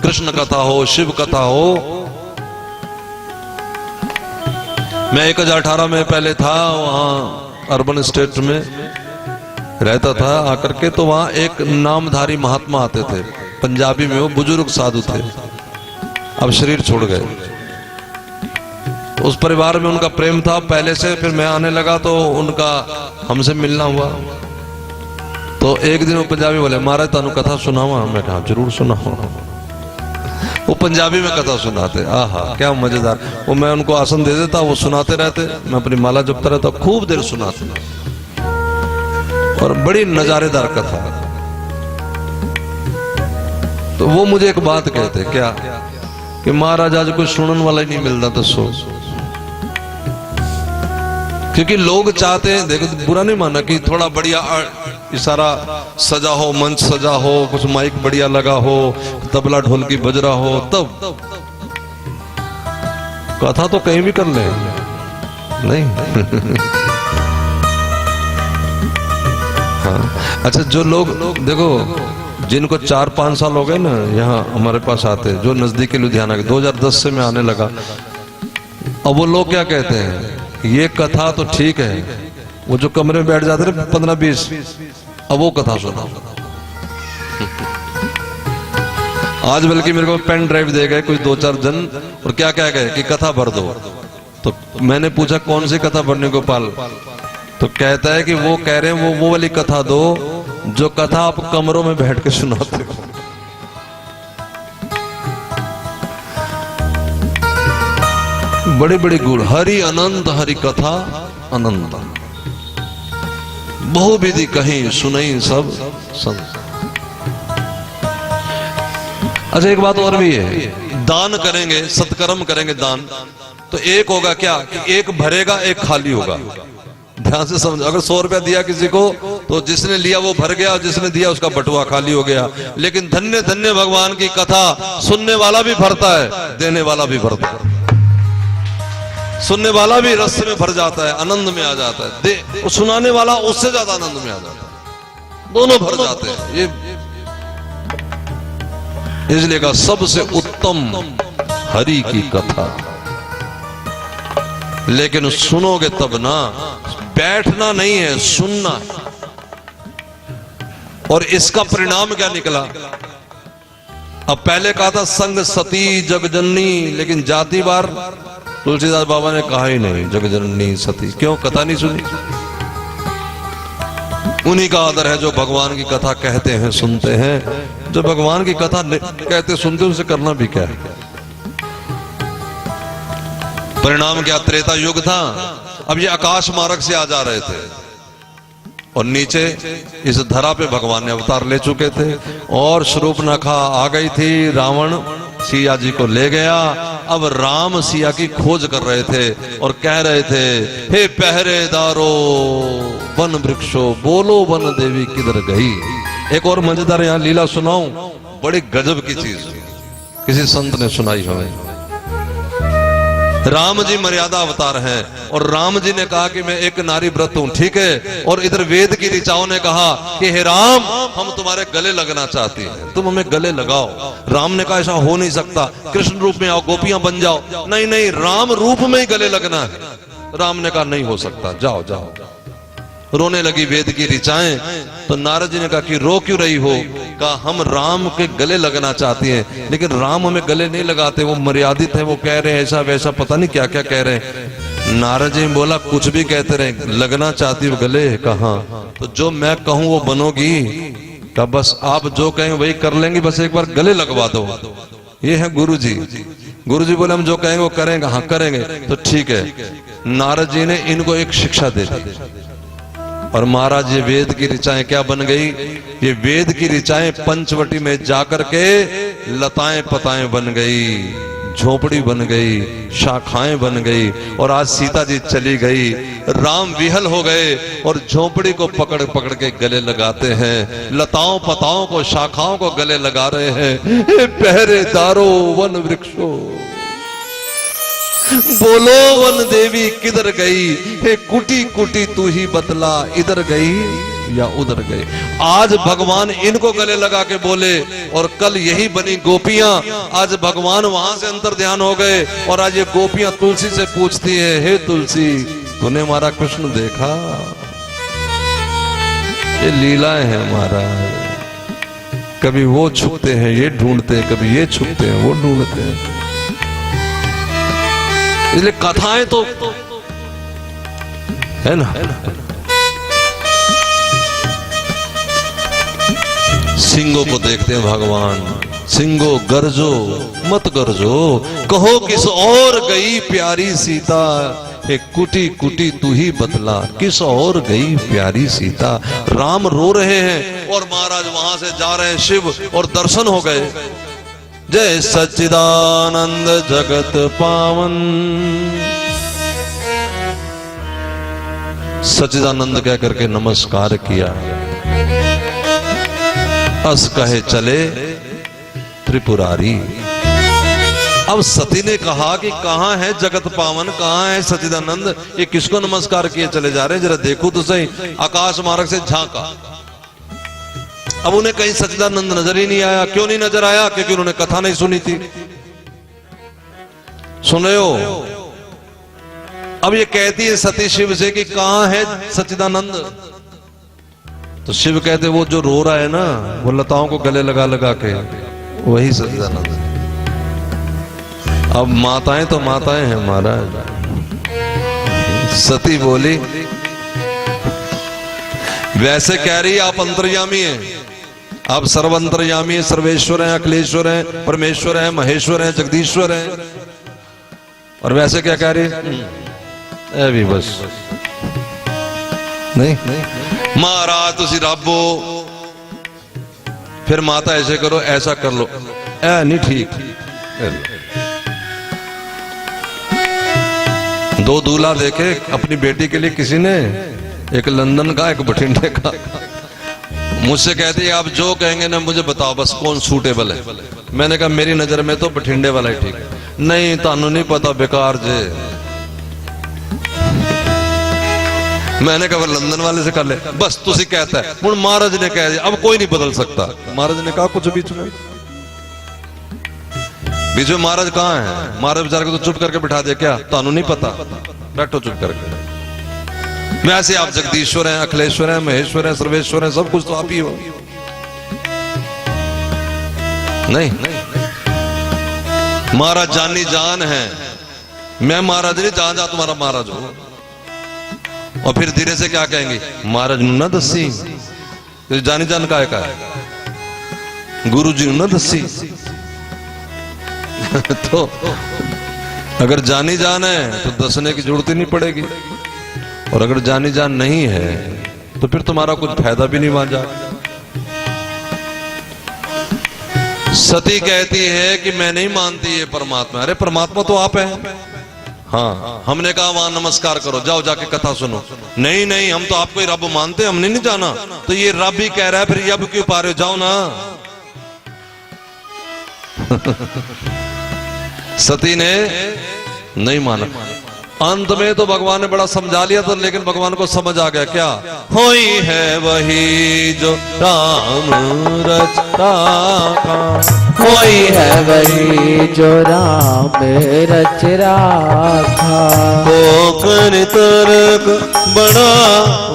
कृष्ण कथा हो, शिव कथा हो। मैं 1018 में पहले था, वहां अर्बन स्टेट में रहता था आकर के, तो वहां एक नामधारी महात्मा आते थे, पंजाबी में, वो बुजुर्ग साधु थे, अब शरीर छोड़ गए। उस परिवार में उनका प्रेम था पहले से, फिर मैं आने लगा तो उनका हमसे मिलना हुआ। तो एक दिन वो पंजाबी बोले, महाराज तानू कथा सुनावा। मैं कहा जरूर सुनाओ। वो पंजाबी में कथा सुनाते, आहा क्या मजेदार। वो मैं उनको आसन दे देता, वो सुनाते रहते, मैं अपनी माला जपता रहता, खूब देर सुनाते, और बड़ी नजारेदार कथा। तो वो मुझे एक बात कहते, क्या कि महाराज आज कोई सुनने वाला ही नहीं मिलता, तो सो। क्योंकि लोग चाहते हैं, देखो बुरा नहीं माना, कि थोड़ा बढ़िया सारा सजा हो, मंच सजा हो, कुछ माइक बढ़िया लगा हो, तबला ढोलकी बज रहा हो, तब कथा तो कहीं भी कर ले, नहीं। हाँ अच्छा, जो लोग देखो जिनको 4-5 साल हो गए ना यहाँ हमारे पास आते, जो नजदीकी लुधियाना के, 2010 से मैं आने लगा। अब वो लोग क्या कहते हैं, ये कथा तो ठीक है, वो जो कमरे में बैठ जाते थे 15-20, अब वो कथा सुना। आज बल्कि मेरे को पेन ड्राइव दे गए कुछ 2-4 जन, और क्या कह गए कि कथा भर दो। तो मैंने पूछा कौन सी कथा भरने को पाल, तो कहता है कि वो कह रहे हैं वो वाली कथा दो जो कथा आप कमरों में बैठ के सुनाते हो। बड़ी बड़ी गुण, हरि अनंत हरि कथा अनंत, बहुविधि कहीं सुनई सब संत। अच्छा एक बात और भी है, दान करेंगे, सत्कर्म करेंगे दान, तो एक होगा क्या कि एक भरेगा एक खाली होगा। ध्यान से समझो, अगर 100 रुपया दिया किसी को तो जिसने लिया वो भर गया, जिसने दिया उसका बटुआ खाली हो गया। लेकिन धन्य धन्य भगवान की कथा सुनने वाला भी भरता है, देने वाला भी भरता है। सुनने वाला भी रस में भर जाता है, आनंद में आ जाता है, वो सुनाने वाला उससे ज्यादा आनंद में आ जाता है, दोनों भर जाते हैं। ये इसलिए का सबसे उत्तम हरि की कथा। लेकिन सुनोगे तब ना, बैठना नहीं है, सुनना है। और इसका परिणाम क्या निकला? अब पहले कहा था संग सती जगजननी, लेकिन जाति बार तुलसीदास बाबा ने कहा ही नहीं जगजननी सती। क्यों? कथा नहीं सुनी। उन्हीं का आदर है जो भगवान की कथा कहते हैं, सुनते हैं। जो भगवान की कथा कहते सुनते उनसे करना भी क्या है? परिणाम क्या? त्रेता युग था, अब ये आकाश मार्ग से आ जा रहे थे और नीचे इस धरा पे भगवान ने अवतार ले चुके थे। और शूर्पणखा आ गई थी, रावण सिया जी को ले गया। अब राम सिया की खोज कर रहे थे और कह रहे थे, हे पहरेदारो वन वृक्षो, बोलो वन देवी किधर गई। एक और मजेदार यहाँ लीला सुनाऊं, बड़ी गजब की चीज किसी संत ने सुनाई हमें। राम जी मर्यादा अवतार हैं और राम जी ने कहा कि मैं एक नारी व्रत हूं, ठीक है। और इधर वेद की ऋचाओं ने कहा कि हे राम, हम तुम्हारे गले लगना चाहती हैं, तुम हमें गले लगाओ। राम ने कहा ऐसा हो नहीं सकता, कृष्ण रूप में आओ, गोपियां बन जाओ। नहीं नहीं, राम रूप में ही गले लगना है। राम ने कहा नहीं हो सकता, जाओ जाओ। रोने लगी वेद की ऋचाएं। तो नारद जी ने कहा कि रो क्यों रही हो? कहा हम राम के गले लगना चाहती हैं, लेकिन राम हमें गले नहीं लगाते, वो मर्यादित है, वो कह रहे हैं ऐसा वैसा, पता नहीं क्या क्या कह रहे हैं। नारद जी ने बोला कुछ भी कहते रहे, लगना चाहती हो गले? कहा तो जो मैं कहूं वो बनोगी? कहा बस आप जो कहेंगे वही कर लेंगे, बस एक बार गले लगवा दो। ये है गुरु जी। गुरु जी बोले हम जो कहेंगे वो करेंगे। हाँ करेंगे, तो ठीक है। नारद जी ने इनको एक शिक्षा दे दी और महाराज ये वेद की ऋचाएं क्या बन गई? ये वेद की ऋचाएं पंचवटी में जाकर के लताएं पताएं बन गई, झोपड़ी बन गई, शाखाएं बन गई, और आज सीता जी चली गई, राम विहल हो गए और झोपड़ी को पकड़ पकड़ के गले लगाते हैं, लताओं पताओं को शाखाओं को गले लगा रहे हैं। हे पहरेदारो वन वृक्षो, बोलो वन देवी किधर गई, हे कुटी कुटी तू ही बतला, इधर गई या उधर गए। आज भगवान इनको गले लगा के बोले, और कल यही बनी गोपियां, आज भगवान वहां से अंतर ध्यान हो गए, और आज ये गोपियां तुलसी से पूछती है, हे तुलसी तूने हमारा कृष्ण देखा? ये लीलाएं हैं महाराज, कभी वो छुपते हैं ये ढूंढते हैं, कभी ये छुपते हैं वो ढूंढते हैं। इसलिए कथाएं तो है ना। सिंगों को देखते हैं भगवान, सिंगो गरजो मत गरजो, कहो किस और गई प्यारी सीता, एक कुटी कुटी तू ही बतला, किस और गई प्यारी सीता। राम रो रहे हैं और महाराज वहां से जा रहे हैं शिव, और दर्शन हो गए। जय सच्चिदानंद जगत पावन, सच्चिदानंद कह करके नमस्कार किया। अस कहे चले त्रिपुरारी। अब सती ने कहा कि कहां है जगत पावन, कहां है सच्चिदानंद, ये किसको नमस्कार किए चले जा रहे हैं, जरा देखो तो सही। आकाश मार्ग से झांका, अब उन्हें कहीं सच्चिदानंद नजर ही नहीं आया। क्यों नहीं नजर आया? क्योंकि उन्होंने कथा नहीं सुनी थी। सुन रहे हो? अब ये कहती है सती शिव से कि कहां है सच्चिदानंद, तो शिव कहते वो जो रो रहा है ना, वो लताओं को गले लगा लगा के, वही सच्चिदानंद। अब माताएं तो माताएं हैं महाराज। सती बोली, वैसे कह रही आप अंतर्यामी हैं, आप सर्वंतर्यामी हैं, सर्वेश्वर हैं, अखिलेश्वर हैं, परमेश्वर हैं, महेश्वर हैं, जगदीश्वर हैं, और वैसे क्या कह रही? अभी बस नहीं, महाराज तुसी रब हो, फिर माता ऐसे करो, ऐसा कर लो, नहीं ठीक। दो दूल्हा देखे अपनी बेटी के लिए किसी ने, एक लंदन का एक बठिंडे का। मुझसे कहती है आप जो कहेंगे ना मुझे बताओ बस कौन सूटेबल है। मैंने कहा मेरी नजर में तो बठिंडे वाला ही ठीक है। नहीं तानू नहीं पता बेकार जे। मैंने कहा लंदन वाले से कर ले, बस तुसी कहता है। हुण महाराज ने कह दिया, अब कोई नहीं बदल सकता। महाराज ने कहा कुछ बीच में महाराज कहाँ है? महाराज बेचारे को तो चुप करके बिठा दिया। क्या तानू नहीं पता? बैठो चुप करके। वैसे आप जगदीश्वर हैं, अखिलेश्वर हैं, महेश्वर हैं, सर्वेश्वर हैं, सब कुछ तो आप ही हो। नहीं महाराज जानी जान है, मैं महाराज नहीं, जहां जा तुम्हारा महाराज हो। और फिर धीरे से क्या कहेंगे? महाराज ना दसी, तो जानी जान का है गुरु जी ना दसी। तो अगर जानी जान है तो दसने की जरूरत ही नहीं पड़ेगी, और अगर जानी जान नहीं है तो फिर तुम्हारा कुछ फायदा भी नहीं मान जा। सती कहती है कि मैं नहीं मानती ये परमात्मा। अरे परमात्मा तो आप है। हाँ, हमने कहा वहां नमस्कार करो, जाओ जाके कथा सुनो। नहीं नहीं, हम तो आपको ही रब मानते, हमने नहीं जाना। तो ये रब ही कह रहा है, फिर अब क्यों पा रहे हो? जाओ ना। सती ने नहीं माना। अंत में तो भगवान ने बड़ा समझा लिया था, लेकिन भगवान को समझ आ गया। क्या? होई है वही जो राम रचता का, होई है वही जो राम रच राखा। कोकर तर्क बड़ा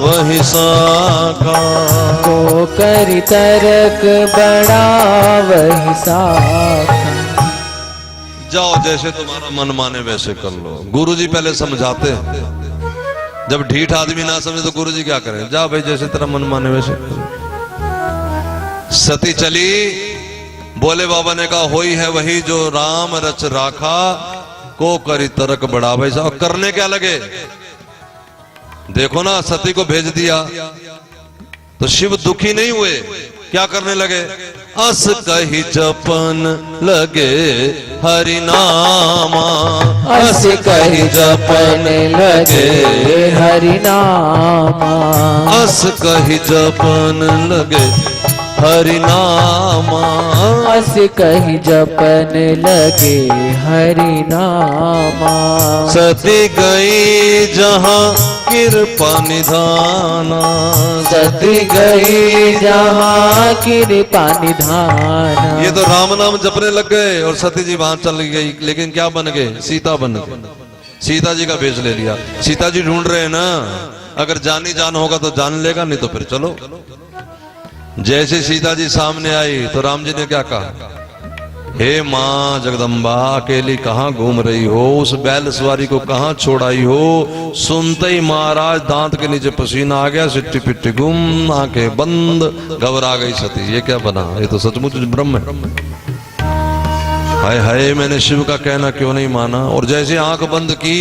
वही साखा, कोकर तर्क बड़ा वही साखा। जाओ जैसे तुम्हारा मन माने वैसे कर लो। गुरुजी पहले समझाते हैं, जब ढीठ आदमी ना समझे तो गुरुजी क्या करें? जाओ भाई जैसे तेरा मन माने वैसे करो। सती चली, बोले बाबा ने कहा होई है वही जो राम रच राखा, को करी तरक बड़ा भाई साहब। करने क्या लगे? देखो ना, सती को भेज दिया तो शिव दुखी नहीं हुए, क्या करने लगे? अस कही जपन लगे हरि नामा, अस कहि जपन लगे हरि नामा, अस कही जपन लगे हरि नामा, अस कहि जपन लगे हरि नामा। सती गई जहां कृपा निधाना, सती गई जहाँ कृपा निधाना। ये तो राम नाम जपने लग गए और सती जी वहां चल गई, लेकिन क्या बन गए? सीता बन गए। सीता जी का भेष ले लिया। सीता जी ढूंढ रहे हैं ना, अगर जानी जान होगा तो जान लेगा, नहीं तो फिर चलो। जैसे सीता जी सामने आई तो राम जी ने क्या कहा? हे माँ जगदम्बा, अकेली कहाँ घूम रही हो? उस बैल सवारी को कहाँ छोड़ाई हो? सुनते ही महाराज दांत के नीचे पसीना आ गया, सिट्टी पिट्टी गुम, आंखें बंद, घबरा गई सती। ये क्या बना? ये तो सचमुच ब्रह्म है। हाय हाय, मैंने शिव का कहना क्यों नहीं माना? और जैसे आंख बंद की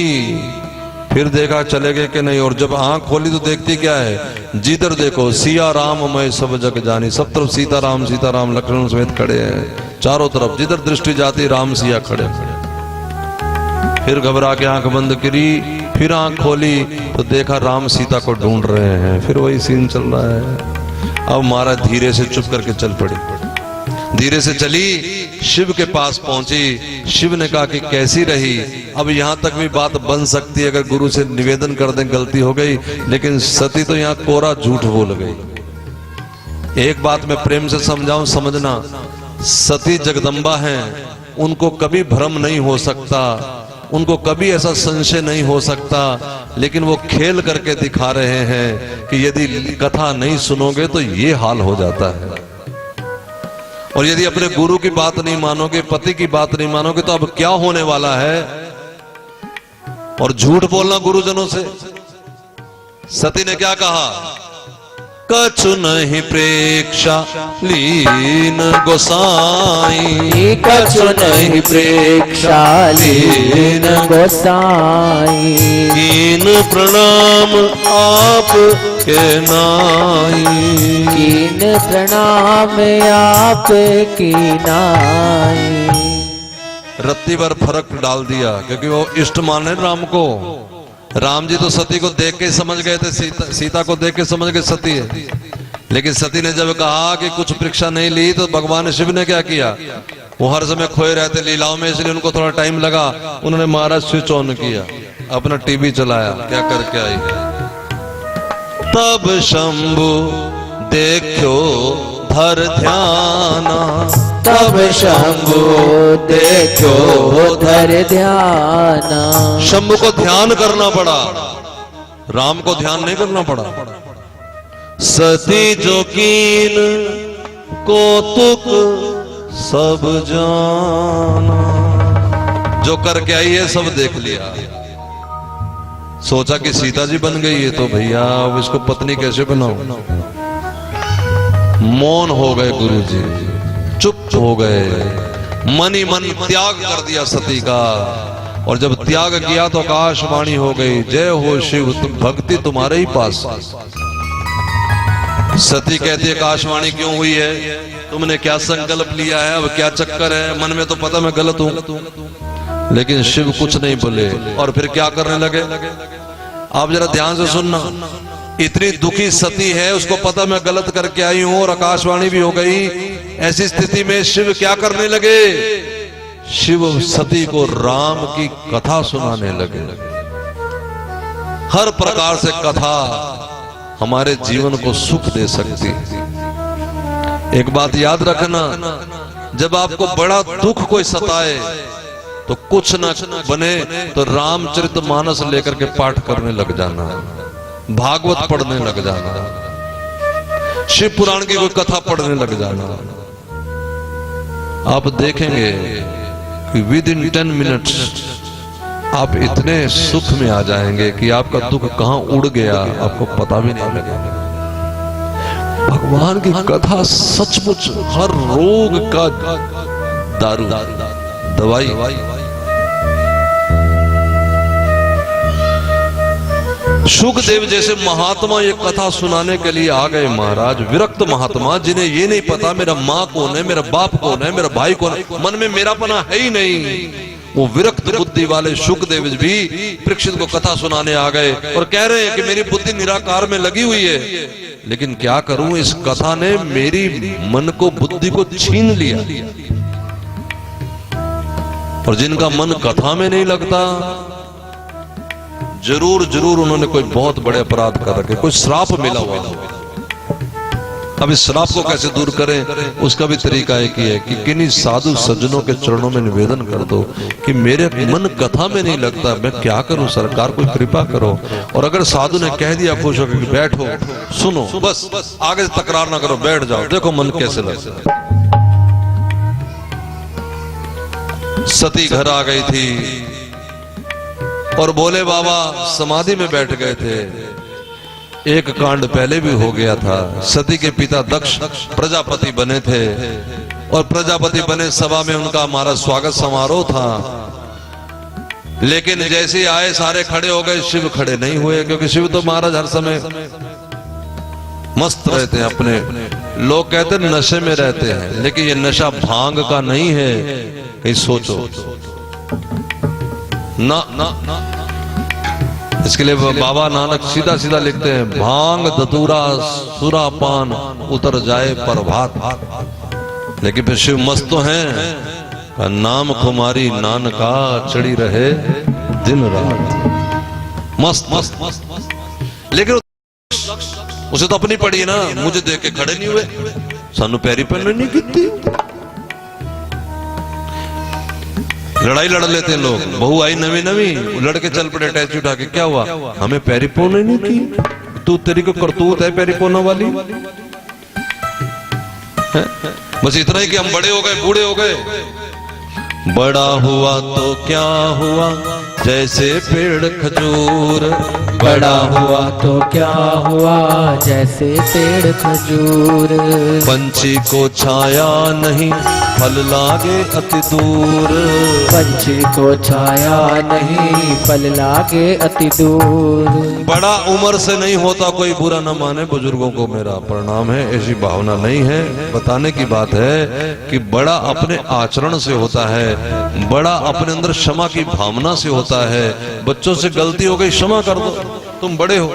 फिर देखा चले गए कि नहीं, और जब आंख खोली तो देखती क्या है? जिधर देखो सिया राम मैं सब जग जानी, सब तरफ सीता राम लक्ष्मण समेत खड़े हैं। चारों तरफ जिधर दृष्टि जाती राम सिया खड़े। फिर घबरा के आंख बंद करी, फिर आंख खोली तो देखा राम सीता को ढूंढ रहे हैं। फिर वही सीन चल रहा है। अब महाराज धीरे से चुप करके चल पड़ी। धीरे से चली, शिव के पास पहुंची। शिव ने कहा कि कैसी रही? अब यहां तक भी बात बन सकती है अगर गुरु से निवेदन कर दें गलती हो गई, लेकिन सती तो यहां कोरा झूठ बोल गई। एक बात मैं प्रेम से समझाऊं, समझना। सती जगदम्बा हैं, उनको कभी भ्रम नहीं हो सकता, उनको कभी ऐसा संशय नहीं हो सकता, लेकिन वो खेल करके दिखा रहे हैं कि यदि कथा नहीं सुनोगे तो ये हाल हो जाता है। और यदि अपने गुरु की बात नहीं मानोगे, पति की बात नहीं मानोगे, तो अब क्या होने वाला है? और झूठ बोलना गुरुजनों से। सती ने क्या कहा? कछु नहीं प्रेक्षा लीन गोसाई, कछु नहीं प्रेक्षा लीन गोसाई। कीन प्रणाम आप के नाई, कीन प्रणाम आप की नाई। रत्ती भर फर्क डाल दिया, क्योंकि वो इष्ट माने राम को। राम जी तो सती को देख के समझ गए थे, सीता को देख के समझ गए सती है। लेकिन सती ने जब कहा कि कुछ परीक्षा नहीं ली, तो भगवान शिव ने क्या किया? वो हर समय खोए रहते लीलाओं में, इसलिए उनको थोड़ा टाइम लगा। उन्होंने महाराज स्विच ऑन किया, अपना टीवी चलाया। क्या करके आई? तब शंभु देखो धर ध्याना, तब शंभु देखो धर ध्याना। शंभु को ध्यान करना पड़ा, राम को ध्यान नहीं करना पड़ा। सती जो कीन कौतुक सब जाना, जो करके आई है सब देख लिया। सोचा कि सीता जी बन गई है तो भैया अब इसको पत्नी कैसे बनाऊं? मौन हो गए गुरुजी, चुप हो गए। मन ही मन त्याग कर दिया सती का। और जब त्याग किया तो आकाशवाणी हो गई, जय हो शिव, तुम भक्ति तुम्हारे ही पास। सती कहती है आकाशवाणी क्यों हुई है? तुमने क्या संकल्प लिया है? अब क्या चक्कर है? मन में तो पता मैं गलत हूं, लेकिन शिव कुछ नहीं बोले। और फिर क्या करने लगे? आप जरा ध्यान से सुनना। इतनी दुखी सती है, उसको पता मैं गलत करके आई हूं और आकाशवाणी भी हो गई। ऐसी स्थिति में शिव क्या करने लगे? शिव सती को राम की कथा सुनाने लगे। हर प्रकार से कथा हमारे जीवन को सुख दे सकती। एक बात याद रखना, जब आपको बड़ा दुख कोई सताए तो कुछ न बने तो रामचरितमानस लेकर के पाठ करने लग जाना, भागवत पढ़ने लग जाना, शिव पुराण की कोई कथा पढ़ने लग जाना। आप देखेंगे कि विद इन 10 मिनट्स आप इतने सुख में आ जाएंगे कि आपका दुख कहां उड़ गया आपको पता भी नहीं लगेगा। भगवान की कथा सचमुच हर रोग का दारू, दवाई। शुकदेव जैसे महात्मा ये कथा सुनाने के लिए आ गए महाराज, विरक्त महात्मा जिन्हें ये नहीं पता मेरा माँ कौन है, मेरा बाप कौन है, मेरा भाई कौन है, मन में मेरापना है ही नहीं। वो विरक्त बुद्धि वाले शुकदेव भी परीक्षित को कथा सुनाने आ गए और कह रहे हैं कि मेरी बुद्धि निराकार में लगी हुई है, लेकिन क्या करूं, इस कथा ने मेरी मन को, बुद्धि को छीन लिया। और जिनका मन कथा में नहीं लगता, जरूर जरूर उन्होंने कोई बहुत बड़े अपराध कर रखे, कोई श्राप मिला हुआ। अब इस श्राप को कैसे दूर करें, उसका भी तरीका एक ही है कि किन्हीं साधु सज्जनों के चरणों में निवेदन कर दो कि मेरे मन कथा में नहीं लगता, मैं क्या करूं, सरकार कोई कृपा करो। और अगर साधु ने कह दिया खुश होकर कि बैठो सुनो, बस आगे से तकरार ना करो, बैठ जाओ, देखो मन कैसे लगता है। सती घर आ गई थी और भोले बाबा समाधि में बैठ गए थे। एक कांड पहले भी हो गया था, सती के पिता दक्ष प्रजापति बने थे और प्रजापति बने सभा में उनका हमारा स्वागत समारोह था, लेकिन जैसे ही आए सारे खड़े हो गए, शिव खड़े नहीं हुए, क्योंकि शिव तो महाराज हर समय मस्त रहते हैं अपने, लोग कहते हैं नशे में रहते हैं, लेकिन ये नशा भांग का नहीं है, कहीं सोचो ना ना। इसके लिए बाबा नानक सीधा सीधा लिखते हैं, भांग धतूरा सुरा पान उतर जाए प्रभात। लेकिन फिर शिव मस्त तो हैं, नाम खुमारी नानका चढ़ी रहे दिन रात, मस्त मस्त मस्त। लेकिन उसे तो अपनी पड़ी ना, मुझे देख के खड़े नहीं हुए, सानू पैरी पहनने नहीं की। लड़ाई लड़ लेते हैं लोग, बहू आई नवी नवी, लड़के चल पड़े अटैच उठा के, क्या हुआ, हमें पैरी पौने नहीं की, तू तेरी को करतूत है पैरी पौना वाली है? बस इतना ही कि हम बड़े हो गए, बूढ़े हो गए, बड़ा हुआ तो क्या हुआ जैसे पेड़ खजूर, बड़ा हुआ तो क्या हुआ जैसे पेड़ खजूर, पंछी को छाया नहीं फल लागे अति दूर, पंछी को छाया नहीं फल लागे अति दूर। बड़ा उम्र से नहीं होता, कोई बुरा न माने, बुजुर्गों को मेरा प्रणाम है, ऐसी भावना नहीं है। बताने की बात है कि बड़ा अपने आचरण से होता है, बड़ा अपने अंदर क्षमा की भावना से होता है। बच्चों से गलती हो गई, क्षमा कर दो, तुम बड़े हो।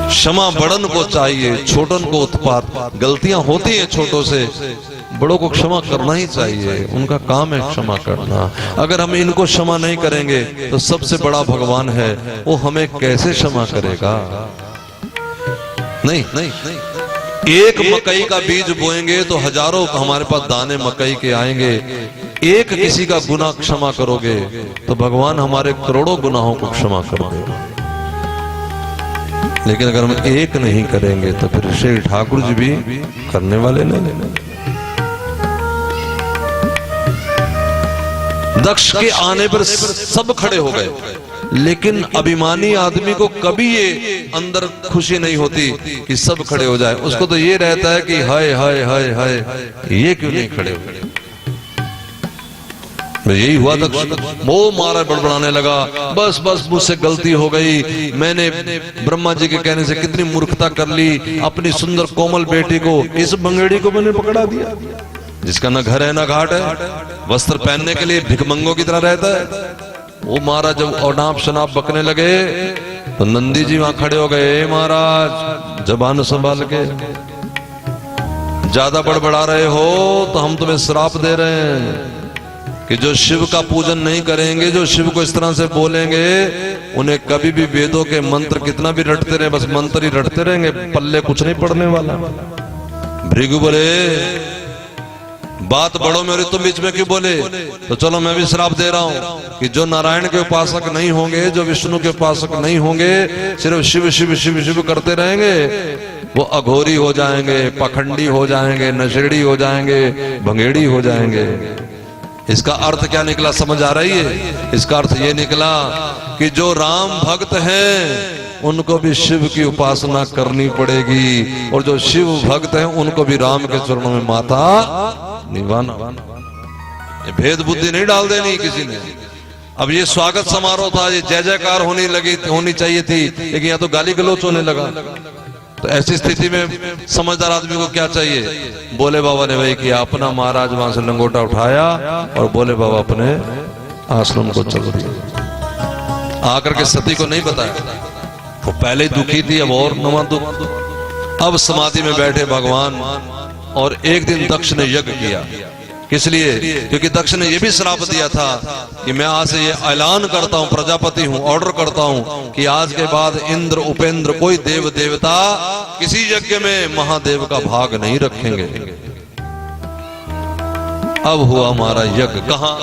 क्षमा बड़न को चाहिए, छोटन को उत्पात। गलतियां होती हैं छोटों से, बड़ों को क्षमा करना ही चाहिए, उनका काम है क्षमा करना। अगर हम इनको क्षमा नहीं करेंगे तो सबसे बड़ा भगवान है, वो हमें कैसे क्षमा करेगा? नहीं नहीं नहीं। एक मकई का बीज बोएंगे तो हजारों हमारे पास दाने मकई के आएंगे। एक किसी का गुनाह क्षमा करोगे तो भगवान हमारे करोड़ों गुनाहों को क्षमा कर देगा। लेकिन अगर हम एक नहीं करेंगे तो फिर श्री ठाकुर जी भी करने वाले नहीं। दक्ष के आने पर सब खड़े हो गए, लेकिन अभिमानी आदमी को कभी ये अंदर खुशी नहीं होती कि सब खड़े हो जाए। उसको तो ये रहता है कि हाय हाय हाय हाय, ये क्यों नहीं खड़े हुए। यही हुआ दक्ष, वो मारा बड़बड़ाने लगा, बस बस मुझसे गलती हो गई, मैंने ब्रह्मा जी के कहने से कितनी मूर्खता कर ली, अपनी सुंदर कोमल बेटी को, इस बंगेड़ी को मैंने पकड़ा दिया, जिसका न घर है न घाट है, वस्त्र पहनने के लिए भिखमंगों की तरह रहता है। वो महाराज जब अनाप शनाप बकने लगे तो नंदी जी वहां खड़े हो गए, महाराज जबान संभाल के, ज्यादा बड़बड़ा रहे हो तो हम तुम्हें श्राप दे रहे हैं कि जो शिव का पूजन नहीं करेंगे, जो शिव को इस तरह से बोलेंगे, उन्हें कभी भी वेदों के मंत्र कितना भी रटते रहे, बस मंत्र ही रटते रहेंगे, पल्ले कुछ नहीं पड़ने वाला। भृगु बोले, बात बड़ों में और तुम बीच में क्यों बोले? तो चलो मैं भी श्राप दे रहा हूं कि जो नारायण के उपासक नहीं होंगे, जो विष्णु के उपासक नहीं होंगे, सिर्फ शिव शिव शिव शिव करते रहेंगे, वो अघोरी हो जाएंगे, पखंडी हो जाएंगे, नशेड़ी हो जाएंगे, भंगेड़ी हो जाएंगे। इसका अर्थ क्या निकला, समझ आ रही है? इसका अर्थ ये निकला कि जो राम भक्त हैं उनको भी शिव की उपासना करनी पड़ेगी, और जो शिव भक्त हैं उनको भी राम के चरणों में माथा निभाना। भेद बुद्धि नहीं डाल देनी किसी ने, अब ये स्वागत समारोह था, ये जय जयकार होनी चाहिए थी, लेकिन यहाँ तो गाली गलौच होने लगा। तो ऐसी स्थिति में समझदार आदमी को क्या चाहिए? बोले बाबा ने वही किया, अपना महाराज वहां से लंगोटा उठाया और बोले बाबा अपने आश्रम को चल दिया। आकर के सती को नहीं बताया, वो पहले ही दुखी थी, अब और नवा दुख। अब समाधि में बैठे भगवान, और एक दिन दक्ष ने यज्ञ किया। किस लिए? क्योंकि दक्ष ने यह भी श्राप दिया था कि मैं आज से ये ऐलान करता हूं, प्रजापति हूं, ऑर्डर करता हूं कि आज के बाद इंद्र उपेंद्र कोई देव देवता किसी यज्ञ में महादेव का भाग नहीं रखेंगे। अब हुआ हमारा यज्ञ कहां?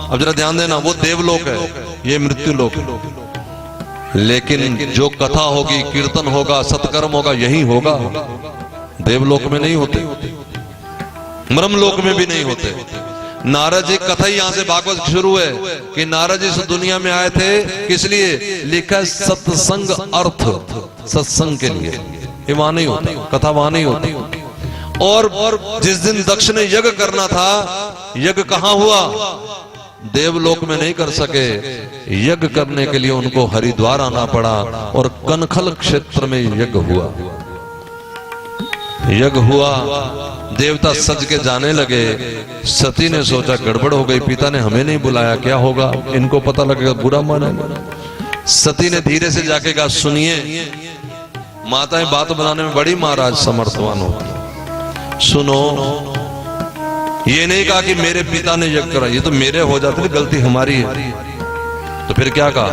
अब जरा ध्यान देना, वो देवलोक है, ये मृत्यु लोक है। लेकिन जो कथा होगी, कीर्तन होगा, सत्कर्म होगा, यही होगा। देवलोक में नहीं होते, ब्रह्मलोक में भी नहीं होते। नारद जी कथा ही यहां से भागवत शुरू है कि नारद जी इस दुनिया में आए थे किस लिए? लिखा है सत्संग अर्थ, सत्संग के लिए। ये वहां नहीं होता, कथा वहां नहीं होती। और जिस दिन दक्ष ने यज्ञ करना था, यज्ञ कहां हुआ? देवलोक में नहीं कर सके। यज्ञ करने के लिए उनको हरिद्वार आना पड़ा और कनखल क्षेत्र में यज्ञ हुआ। यज्ञ हुआ, देवता सज के जाने लगे। सती ने सोचा गड़बड़ हो गई, पिता ने हमें नहीं बुलाया, क्या होगा? इनको पता लगेगा, बुरा मानेगा। सती ने धीरे से जाके कहा, सुनिए, माताएं बात बनाने में बड़ी महाराज समर्थवान होती। सुनो, ये नहीं कहा कि मेरे पिता ने यज्ञ करा, ये तो मेरे हो जाते, गलती हमारी है। तो फिर क्या कहा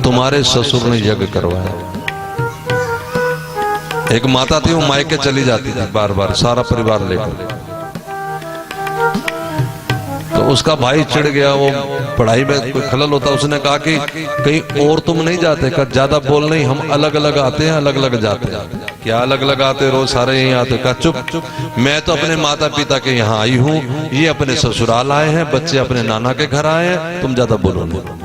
तुम्हारे ससुर ने यज्ञ करवाया। एक माता थी, वो मायके चली जाती थी बार बार, सारा परिवार लेकर। तो उसका भाई चिढ़ गया, वो पढ़ाई में कोई खलल होता, उसने कहा कि कहीं और तुम नहीं जाते? कहा ज्यादा बोल नहीं, हम अलग अलग आते हैं, अलग अलग जाते हैं। क्या अलग अलग आते? रोज सारे यहीं आते। कहा चुप, मैं तो अपने माता पिता के यहाँ आई हूँ, ये अपने ससुराल आए हैं, बच्चे अपने नाना के घर आए हैं, तुम ज्यादा बोलो नहीं।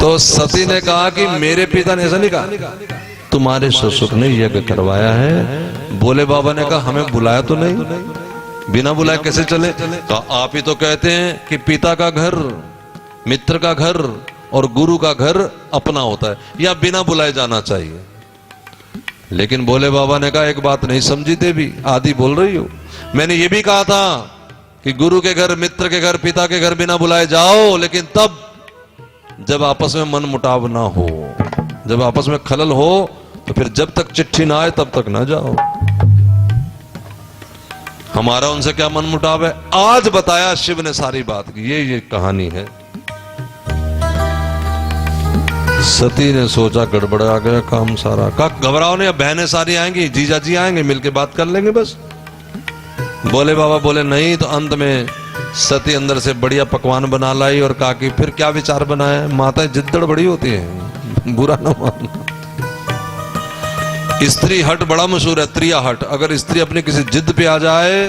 तो सती ने कहा कि मेरे पिता ने ऐसा नहीं कहा, तुम्हारे ससुर ने यज्ञ करवाया है। बोले बाबा ने कहा हमें बुलाया तो नहीं, बिना बुलाए कैसे चले? कहा आप ही तो कहते हैं कि पिता का घर, मित्र का घर और गुरु का घर अपना होता है, या बिना बुलाए जाना चाहिए। लेकिन बोले बाबा ने कहा एक बात नहीं समझी देवी, आधी बोल रही हो। मैंने ये भी कहा था कि गुरु के घर, मित्र के घर, पिता के घर बिना बुलाए जाओ, लेकिन तब जब आपस में मन मुटाव ना हो, जब आपस में खलल हो, तो फिर जब तक चिट्ठी ना आए तब तक ना जाओ। हमारा उनसे क्या मन मुटाव है? आज बताया शिव ने सारी बात की, ये कहानी है। सती ने सोचा गड़बड़ आ गया काम सारा। का घबराओ नहीं, अब बहनें सारी आएंगी, जीजा जी आएंगे, मिलके बात कर लेंगे बस। बोले बाबा बोले नहीं। तो अंत में सती अंदर से बढ़िया पकवान बना लाई और कहा कि फिर क्या विचार बनाया? माताएं जिद्दड़ बड़ी होती हैं, बुरा ना मानना। स्त्री हट बड़ा मशहूर है, त्रिया हट। अगर स्त्री अपनी किसी जिद पे आ जाए,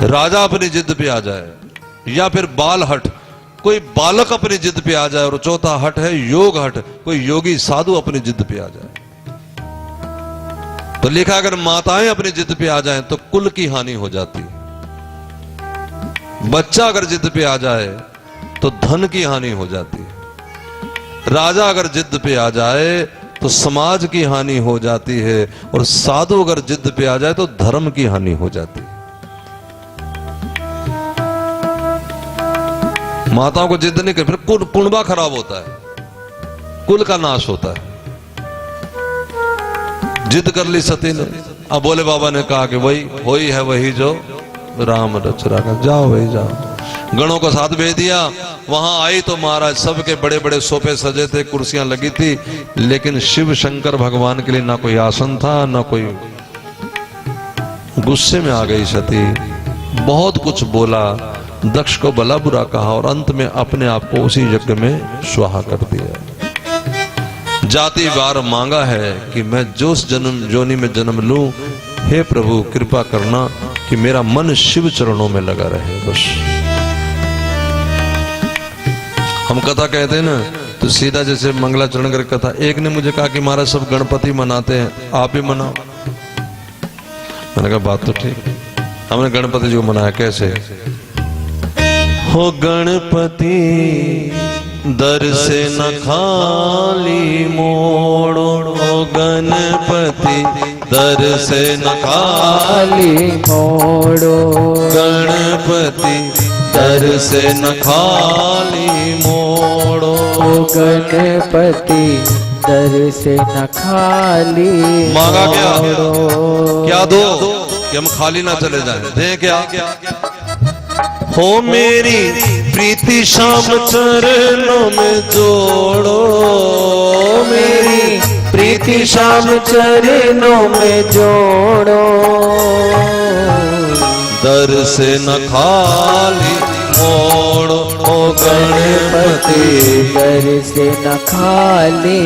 राजा अपनी जिद पे आ जाए, या फिर बाल हट, कोई बालक अपनी जिद पे आ जाए, और चौथा हट है योग हट, कोई योगी साधु अपनी जिद पे आ जाए। तो लिखा अगर माताएं अपनी जिद पे आ जाएं तो कुल की हानि हो जाती है। बच्चा अगर जिद पे आ जाए तो धन की हानि हो जाती है। राजा अगर जिद पे आ जाए तो समाज की हानि हो जाती है, और साधु अगर जिद पे आ जाए तो धर्म की हानि हो जाती है। माताओं को जिद नहीं कर, फिर कुनबा खराब होता है, कुल का नाश होता है। जिद कर ली सती ने। अब बोले बाबा ने कहा कि वही है वही जो राम रच रहा, जाओ भाई जाओ। गणों को साथ भेज दिया। वहां आई तो महाराज सबके बड़े बड़े सोफे सजे थे, कुर्सियां लगी थी, लेकिन शिव शंकर भगवान के लिए ना कोई आसन था, ना कोई। गुस्से में आ गई सती, बहुत कुछ बोला, दक्ष को भला बुरा कहा, और अंत में अपने आप को उसी यज्ञ में स्वाहा कर दिया। जाति वार मांगा है कि मैं जोस जन्म जोनी में जन्म लूं, हे प्रभु कृपा करना कि मेरा मन शिव चरणों में लगा रहे बस। हम कथा कहते हैं ना, तो सीधा जैसे मंगलाचरण कर कथा। एक ने मुझे कहा कि महाराज सब गणपति मनाते हैं, आप भी मनाओ। मैंने कहा बात तो ठीक है। हमने गणपति जी को मनाया कैसे? हो गणपति दर से न खाली मोड़ो, हो गणपति दर से न खाली मोड़ो, गणपति दर से न खाली मोड़ो, गणपति दर से न खाली मांगा क्या? मोड़ो। क्या दो कि हम खाली ना चले जाएं? दें क्या? हो मेरी प्रीति श्याम चरणों में जोड़ो, मेरी प्रीति श्याम चरणों में जोड़ो, दर से न खाली मोड़ो, ओ गणपति दर से न खाली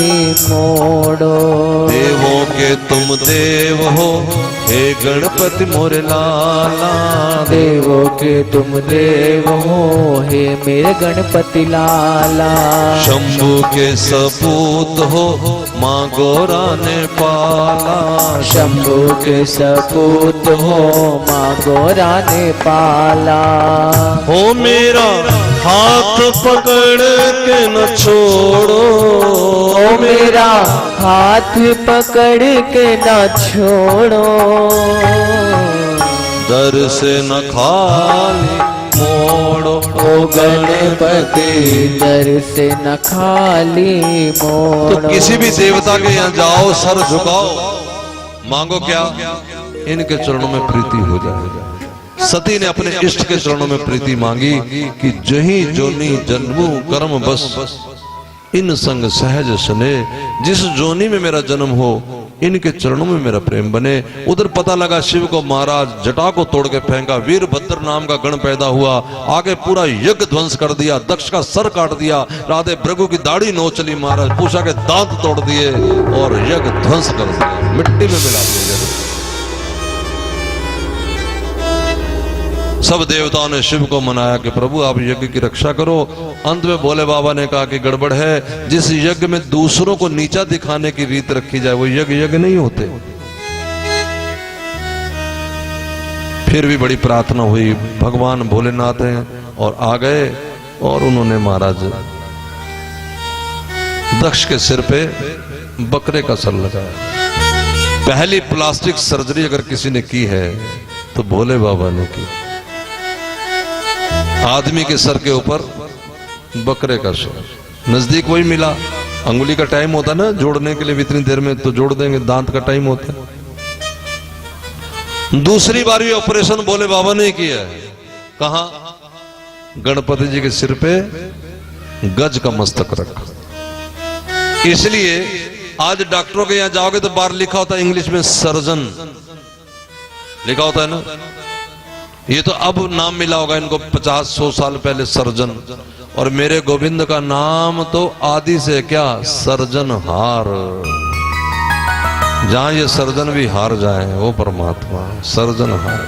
मोड़ो। देवों के तुम देव हो, हे गणपति मोरे लाला, देवों के तुम देव हो, हे मेरे गणपति लाला। शंभू के सपूत हो, माँ गौरा ने पाला, शंभू के सपूत हो, माँ गौरा ने पाला। हो मेरा हाथ पकड़ के न छोड़ो, ओ मेरा हाथ पकड़ के न छोड़ो, दर से न खाली मोड़ो, ओ गणपति दर से न खाली मोड़ो। तो किसी भी देवता के यहाँ जाओ, सर झुकाओ, मांगो क्या? इनके चरणों में प्रीति हो जाएगा। सती ने अपने इष्ट के चरणों में प्रीति मांगी कि जही जोनी जन्मू कर्म बस, इन संग सहज सने, जिस जोनी में मेरा जन्म हो इनके चरणों में मेरा प्रेम बने। उधर पता लगा शिव को महाराज जटा को तोड़ के फेंका, वीरभद्र नाम का गण पैदा हुआ, आगे पूरा यज्ञ ध्वंस कर दिया, दक्ष का सर काट दिया, राधे भृगु की दाढ़ी नोच ली महाराज, पूषा के दांत तोड़ दिए और यज्ञ ध्वंस कर दिया, मिट्टी में मिला दिया। सब देवताओं ने शिव को मनाया कि प्रभु आप यज्ञ की रक्षा करो। अंत में भोले बाबा ने कहा कि गड़बड़ है, जिस यज्ञ में दूसरों को नीचा दिखाने की रीत रखी जाए वो यज्ञ नहीं होते। फिर भी बड़ी प्रार्थना हुई, भगवान भोलेनाथ हैं और आ गए और उन्होंने महाराज दक्ष के सिर पे बकरे का सर लगाया। पहली प्लास्टिक सर्जरी अगर किसी ने की है तो भोले बाबा ने की। आदमी के सर के ऊपर बकरे का सर, नजदीक वही मिला। अंगुली का टाइम होता ना जोड़ने के लिए, इतनी देर में तो जोड़ देंगे, दांत का टाइम होता है। दूसरी बार भी ऑपरेशन भोले बाबा ने किया है। कहा? गणपति जी के सिर पे गज का मस्तक रखा। इसलिए आज डॉक्टरों के यहां जाओगे तो बाहर लिखा होता है इंग्लिश में सर्जन लिखा होता है ना। ये तो अब नाम मिला होगा इनको 50-100 साल पहले सर्जन। और मेरे गोविंद का नाम तो आदि से क्या, सर्जनहार। जहां ये सर्जन भी हार जाए वो परमात्मा सर्जनहार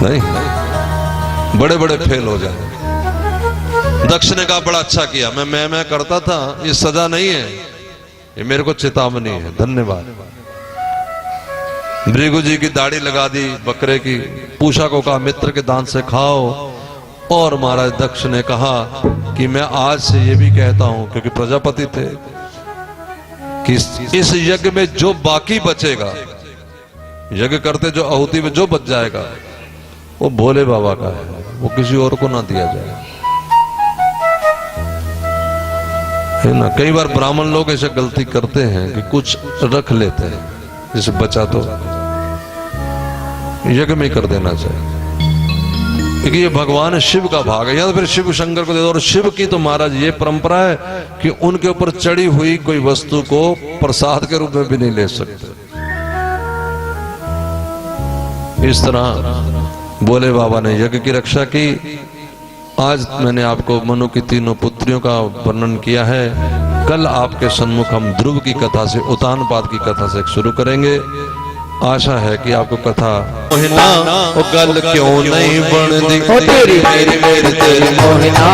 नहीं, बड़े बड़े फेल हो जाए। दक्ष ने कहा बड़ा अच्छा किया, मैं करता था, ये सजा नहीं है, ये मेरे को चेतावनी है, धन्यवाद। भृगु जी की दाढ़ी लगा दी बकरे की, पूषा को कहा मित्र के दांत से खाओ। और महाराज दक्ष ने कहा कि मैं आज से ये भी कहता हूं, क्योंकि प्रजापति थे, कि इस यज्ञ में जो बाकी बचेगा, यज्ञ करते जो आहुति में जो बच जाएगा वो भोले बाबा का है, वो किसी और को ना दिया जाए, है ना। कई बार ब्राह्मण लोग ऐसे गलती करते हैं कि कुछ रख लेते हैं, जिसे बचा तो यज्ञ में कर देना चाहिए, क्योंकि ये भगवान शिव का भाग है। या तो फिर शिव शंकर को दे दो। और शिव की तो महाराज ये परंपरा है कि उनके ऊपर चढ़ी हुई कोई वस्तु को प्रसाद के रूप में भी नहीं ले सकते। इस तरह भोले बाबा ने यज्ञ की रक्षा की। आज मैंने आपको मनु की तीनों पुत्रियों का वर्णन किया है। कल आपके सन्मुख हम ध्रुव की कथा से, उतानपाद की कथा से शुरू करेंगे। आशा है कि आपको कथा मोहिना वो गल क्यों नहीं बनती ओ तेरी मेरी मेरी तेरी मोहिना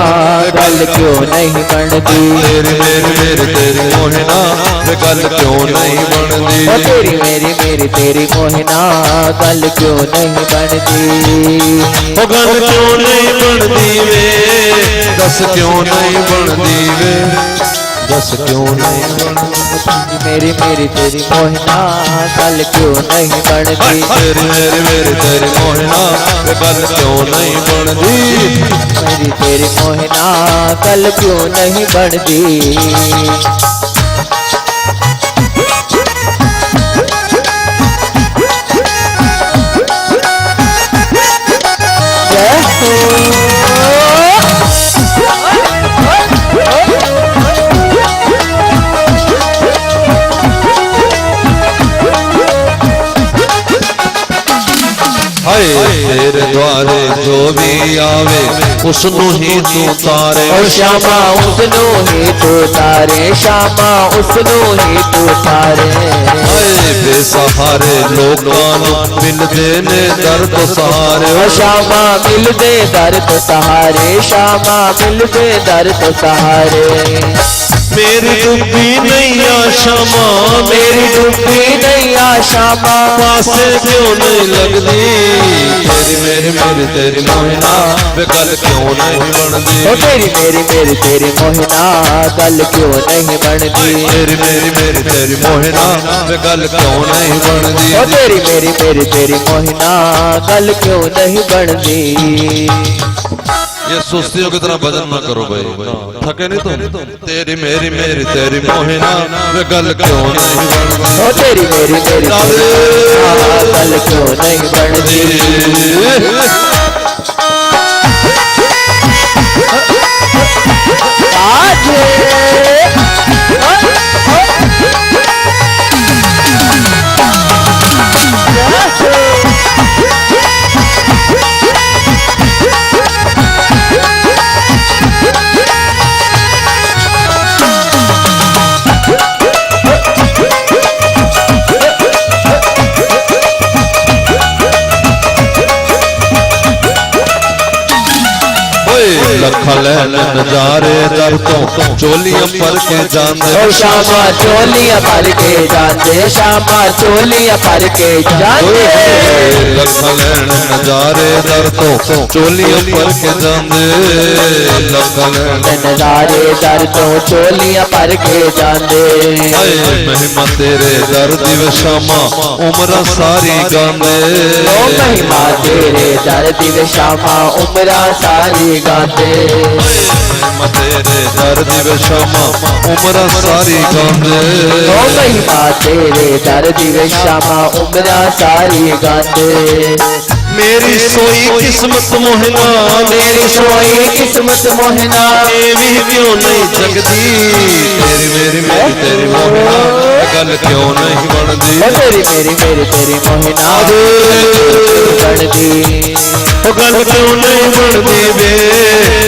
गल क्यों नहीं बनती तेरी मेरी तेरी मोहिना वे गल क्यों नहीं बनती ओ तेरी मेरी तेरी मोहिना गल क्यों नहीं बनती वो गल क्यों नहीं बनती वे दस क्यों नहीं बनती वे दस क्यों नहीं बनती मेरी तेरी मोहिना गल क्यों नहीं बनती तेरी मेरी तेरी मोहिना वे गल क्यों नहीं बनती मेरी तेरी मोहिना गल क्यों नहीं बनती हाय तेरे द्वारे जो भी आवे उसनु ही तू तारे ओ श्यामा उसनु ही तू तारे श्यामा उसनु ही तू तारे हाय बेसहारे लोकां नू मिलदे ने दर्द सहारे ओ श्यामा मिल दे दर्द सहारे श्यामा मिल दे दर्द सहारे मेरी डूबी नैया क्षमा मेरी डूबी नैया श्यामा पासे क्यों नहीं लगती तेरी तेरी मोहिना वे गल क्यों नहीं बनती ओ तेरी तेरी मोहिना गल क्यों नहीं बनती तेरी मेरी तेरी मोहिना वे गल क्यों नहीं बनती ओ तेरी तेरी मोहिना गल क्यों नहीं बनती ये सुस्तियों की तरह भजन ना करो भाई थके नहीं तुम तेरी मेरी तेरी मोहिना वे गल क्यों नहीं बनती ओ तेरी मेरी गल क्यों नहीं बनती लखल नजारे दर तो चोलियां पर के जाने ओ श्यामा चोलियां पर के जाते श्यामा चोलियां पर के जाते लखल नजारे दर तो चोलियां पर के जाने लखल नजारे दर तो चोलियां पर के जाते महिमा तेरे दर दिव श्यामा उम्र सारी गांदे ओ महिमा तेरे दर दिव श्यामा उम्र सारी गाते महिमा तेरे दर दिव श्यामा उम्र सारी गांदे ओ महिमा तेरे दर दिव श्यामा उम्र सारी गाते मेरी सोई किस्मत मोहना मेरी सोई किस्मत मोहना भी क्यों नहीं जगदी तेरी मेरी तेरी मोहना गल क्यों नहीं बनती ओ तेरी तेरी मोहना बनती ओ गल क्यों नहीं बनती वे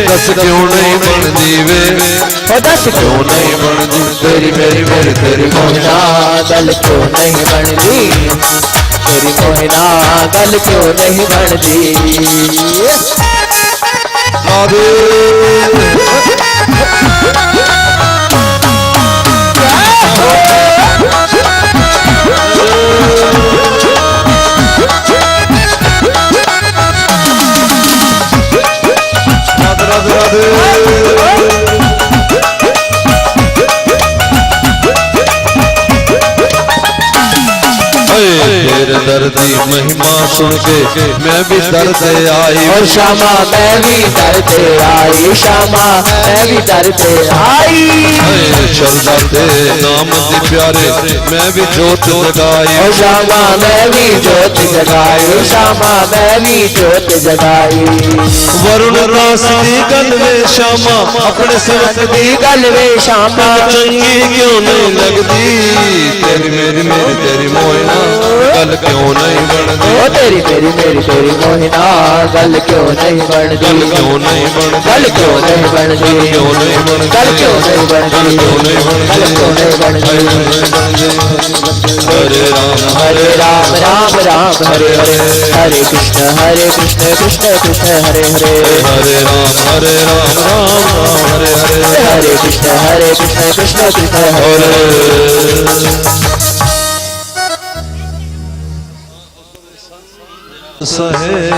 दस क्यों नहीं बनती वे ओ दस क्यों नहीं बनती तेरी तेरी मोहना गल क्यों नहीं बनती तेरी मोहना गल क्यों नहीं बनती तेरे दर्दी महिमा सुन के मैं भी दर्द आई और श्यामा मैं भी दर्द आई श्यामा मैं भी दर्द आई शरदा तेरे नाम दी प्यारे मैं भी जोत जगाई और श्यामा मैं भी जोत जगाई श्यामा मैं भी जोत जगाई वरुण दास दी गल वे श्यामा अपने सेवक दी गल वे श्यामा चंगी क्यों नहीं लगती तेरी मेरी तेरी मोहिना गल क्यों नहीं बनती ओ तेरी तेरी मोहिना गल क्यों नहीं बनती गल क्यों नहीं बनती गल क्यों नहीं बनती क्यों नहीं बनती गल क्यों नहीं बनती क्यों नहीं बनती गल क्यों नहीं बनती हरे राम हरे राम राम हरे हरे, हरे कृष्ण कृष्ण कृष्ण हरे हरे, हरे राम राम राम हरे हरे, हरे कृष्ण कृष्ण कृष्ण हरे हरे। संध्या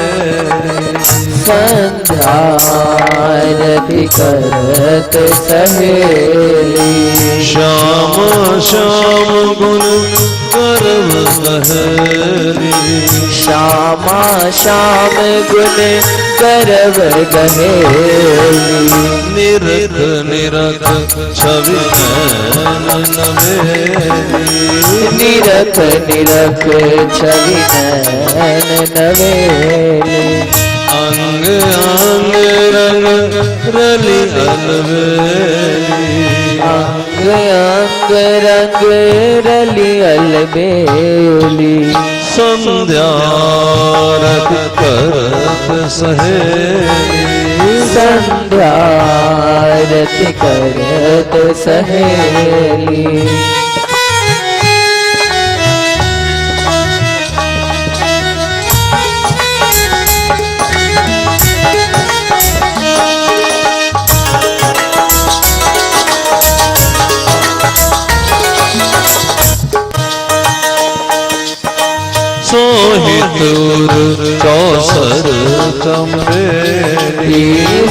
आरती करत सहेली, श्याम श्याम गुण करव गहेली, श्यामा श्याम गुण करव गहेली, निरख निरख छवि नैन नवेली, निरख निरख छवि नैन नवेली, अंग अंग रंग रली अलवेली, अंग अंग रंग रली अलबेली, संध्यारत करत सहेली, संध्या आरती करत सहेली। सोहितुर चौसर चंबेली,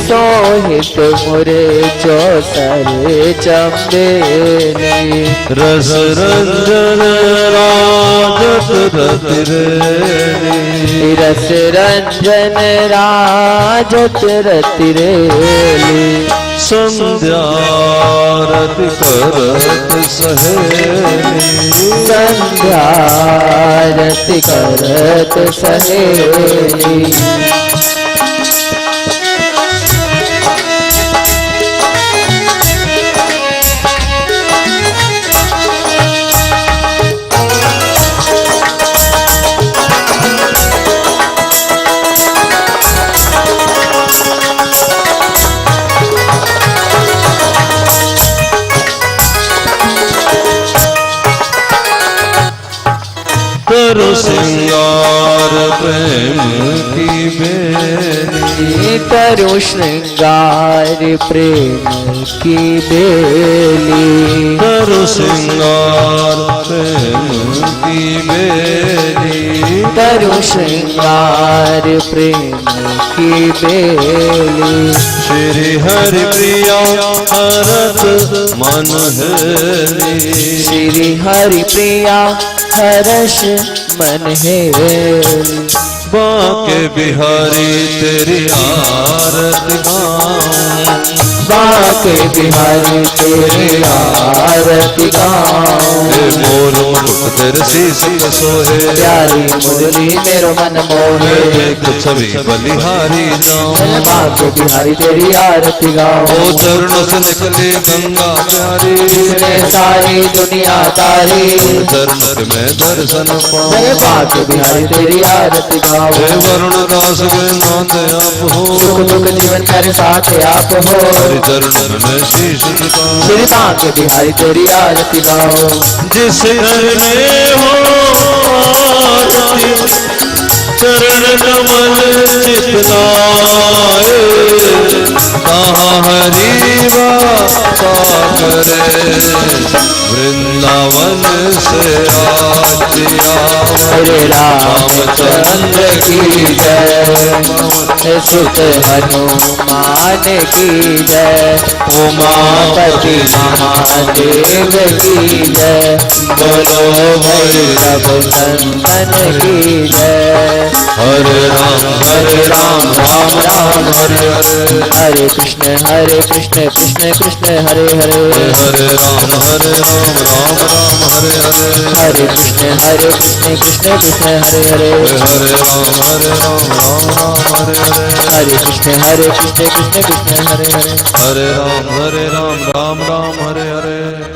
सोहित मुरे चौसर चंबेली, रस रंजन राजत रतिरेली, रस रंजन राजत रतिरेली, संध्यारत करत सहेली, संध्या आरती करत सहेली। तरु श्रृंगार प्रेम की बेली, तरु श्रृंगार प्रेम की बेली, तरु श्रृंगार प्रेम की बेली, तरु श्रृंगार प्रेम की बेली, श्री हरि प्रिया हरत मन हेली, श्री हरि प्रिया हर्ष मन हेली, बाके बिहारी तेरी आरती गाऊं, बाके बिहारी तेरी आरती गाऊं, मोर मुकुट तेरे शीश पे सोहे, प्यारी मुरली मेरो मन मोहे, एक छवि बलिहारी जाऊं, बाके बिहारी तेरी आरती गाऊं, ओ चरणों से निकली गंगा प्यारी, जिसने सारी दुनिया तारी, चरण के मैं दर्शन पाऊं, बाके बिहारी तेरी आरती गाऊं, वरुण दास के नाथ आप हो, सुख दुख जीवन कर साथ आप हो, हरि चरण में शीश झुकाऊं, श्री बाके बिहारी तेरी आरती गाऊं, जिस घर में हो आरती चरण कमल चितलाए, कहाँ हरि वासा करे, वृंदावन से आजिया हरे रामचंद्र की जय, सुत हनुमान की जय, उमापति महादेव की जय, बोलो भैरव संतन की जय। हरे राम राम राम हरे हरे, हरे कृष्ण कृष्ण कृष्ण हरे हरे, हरे राम हरे राम राम राम हरे हरे, हरे कृष्ण कृष्ण कृष्ण हरे हरे, हरे राम राम राम हरे हरे, हरे कृष्ण कृष्ण कृष्ण हरे हरे, हरे राम राम राम हरे हरे।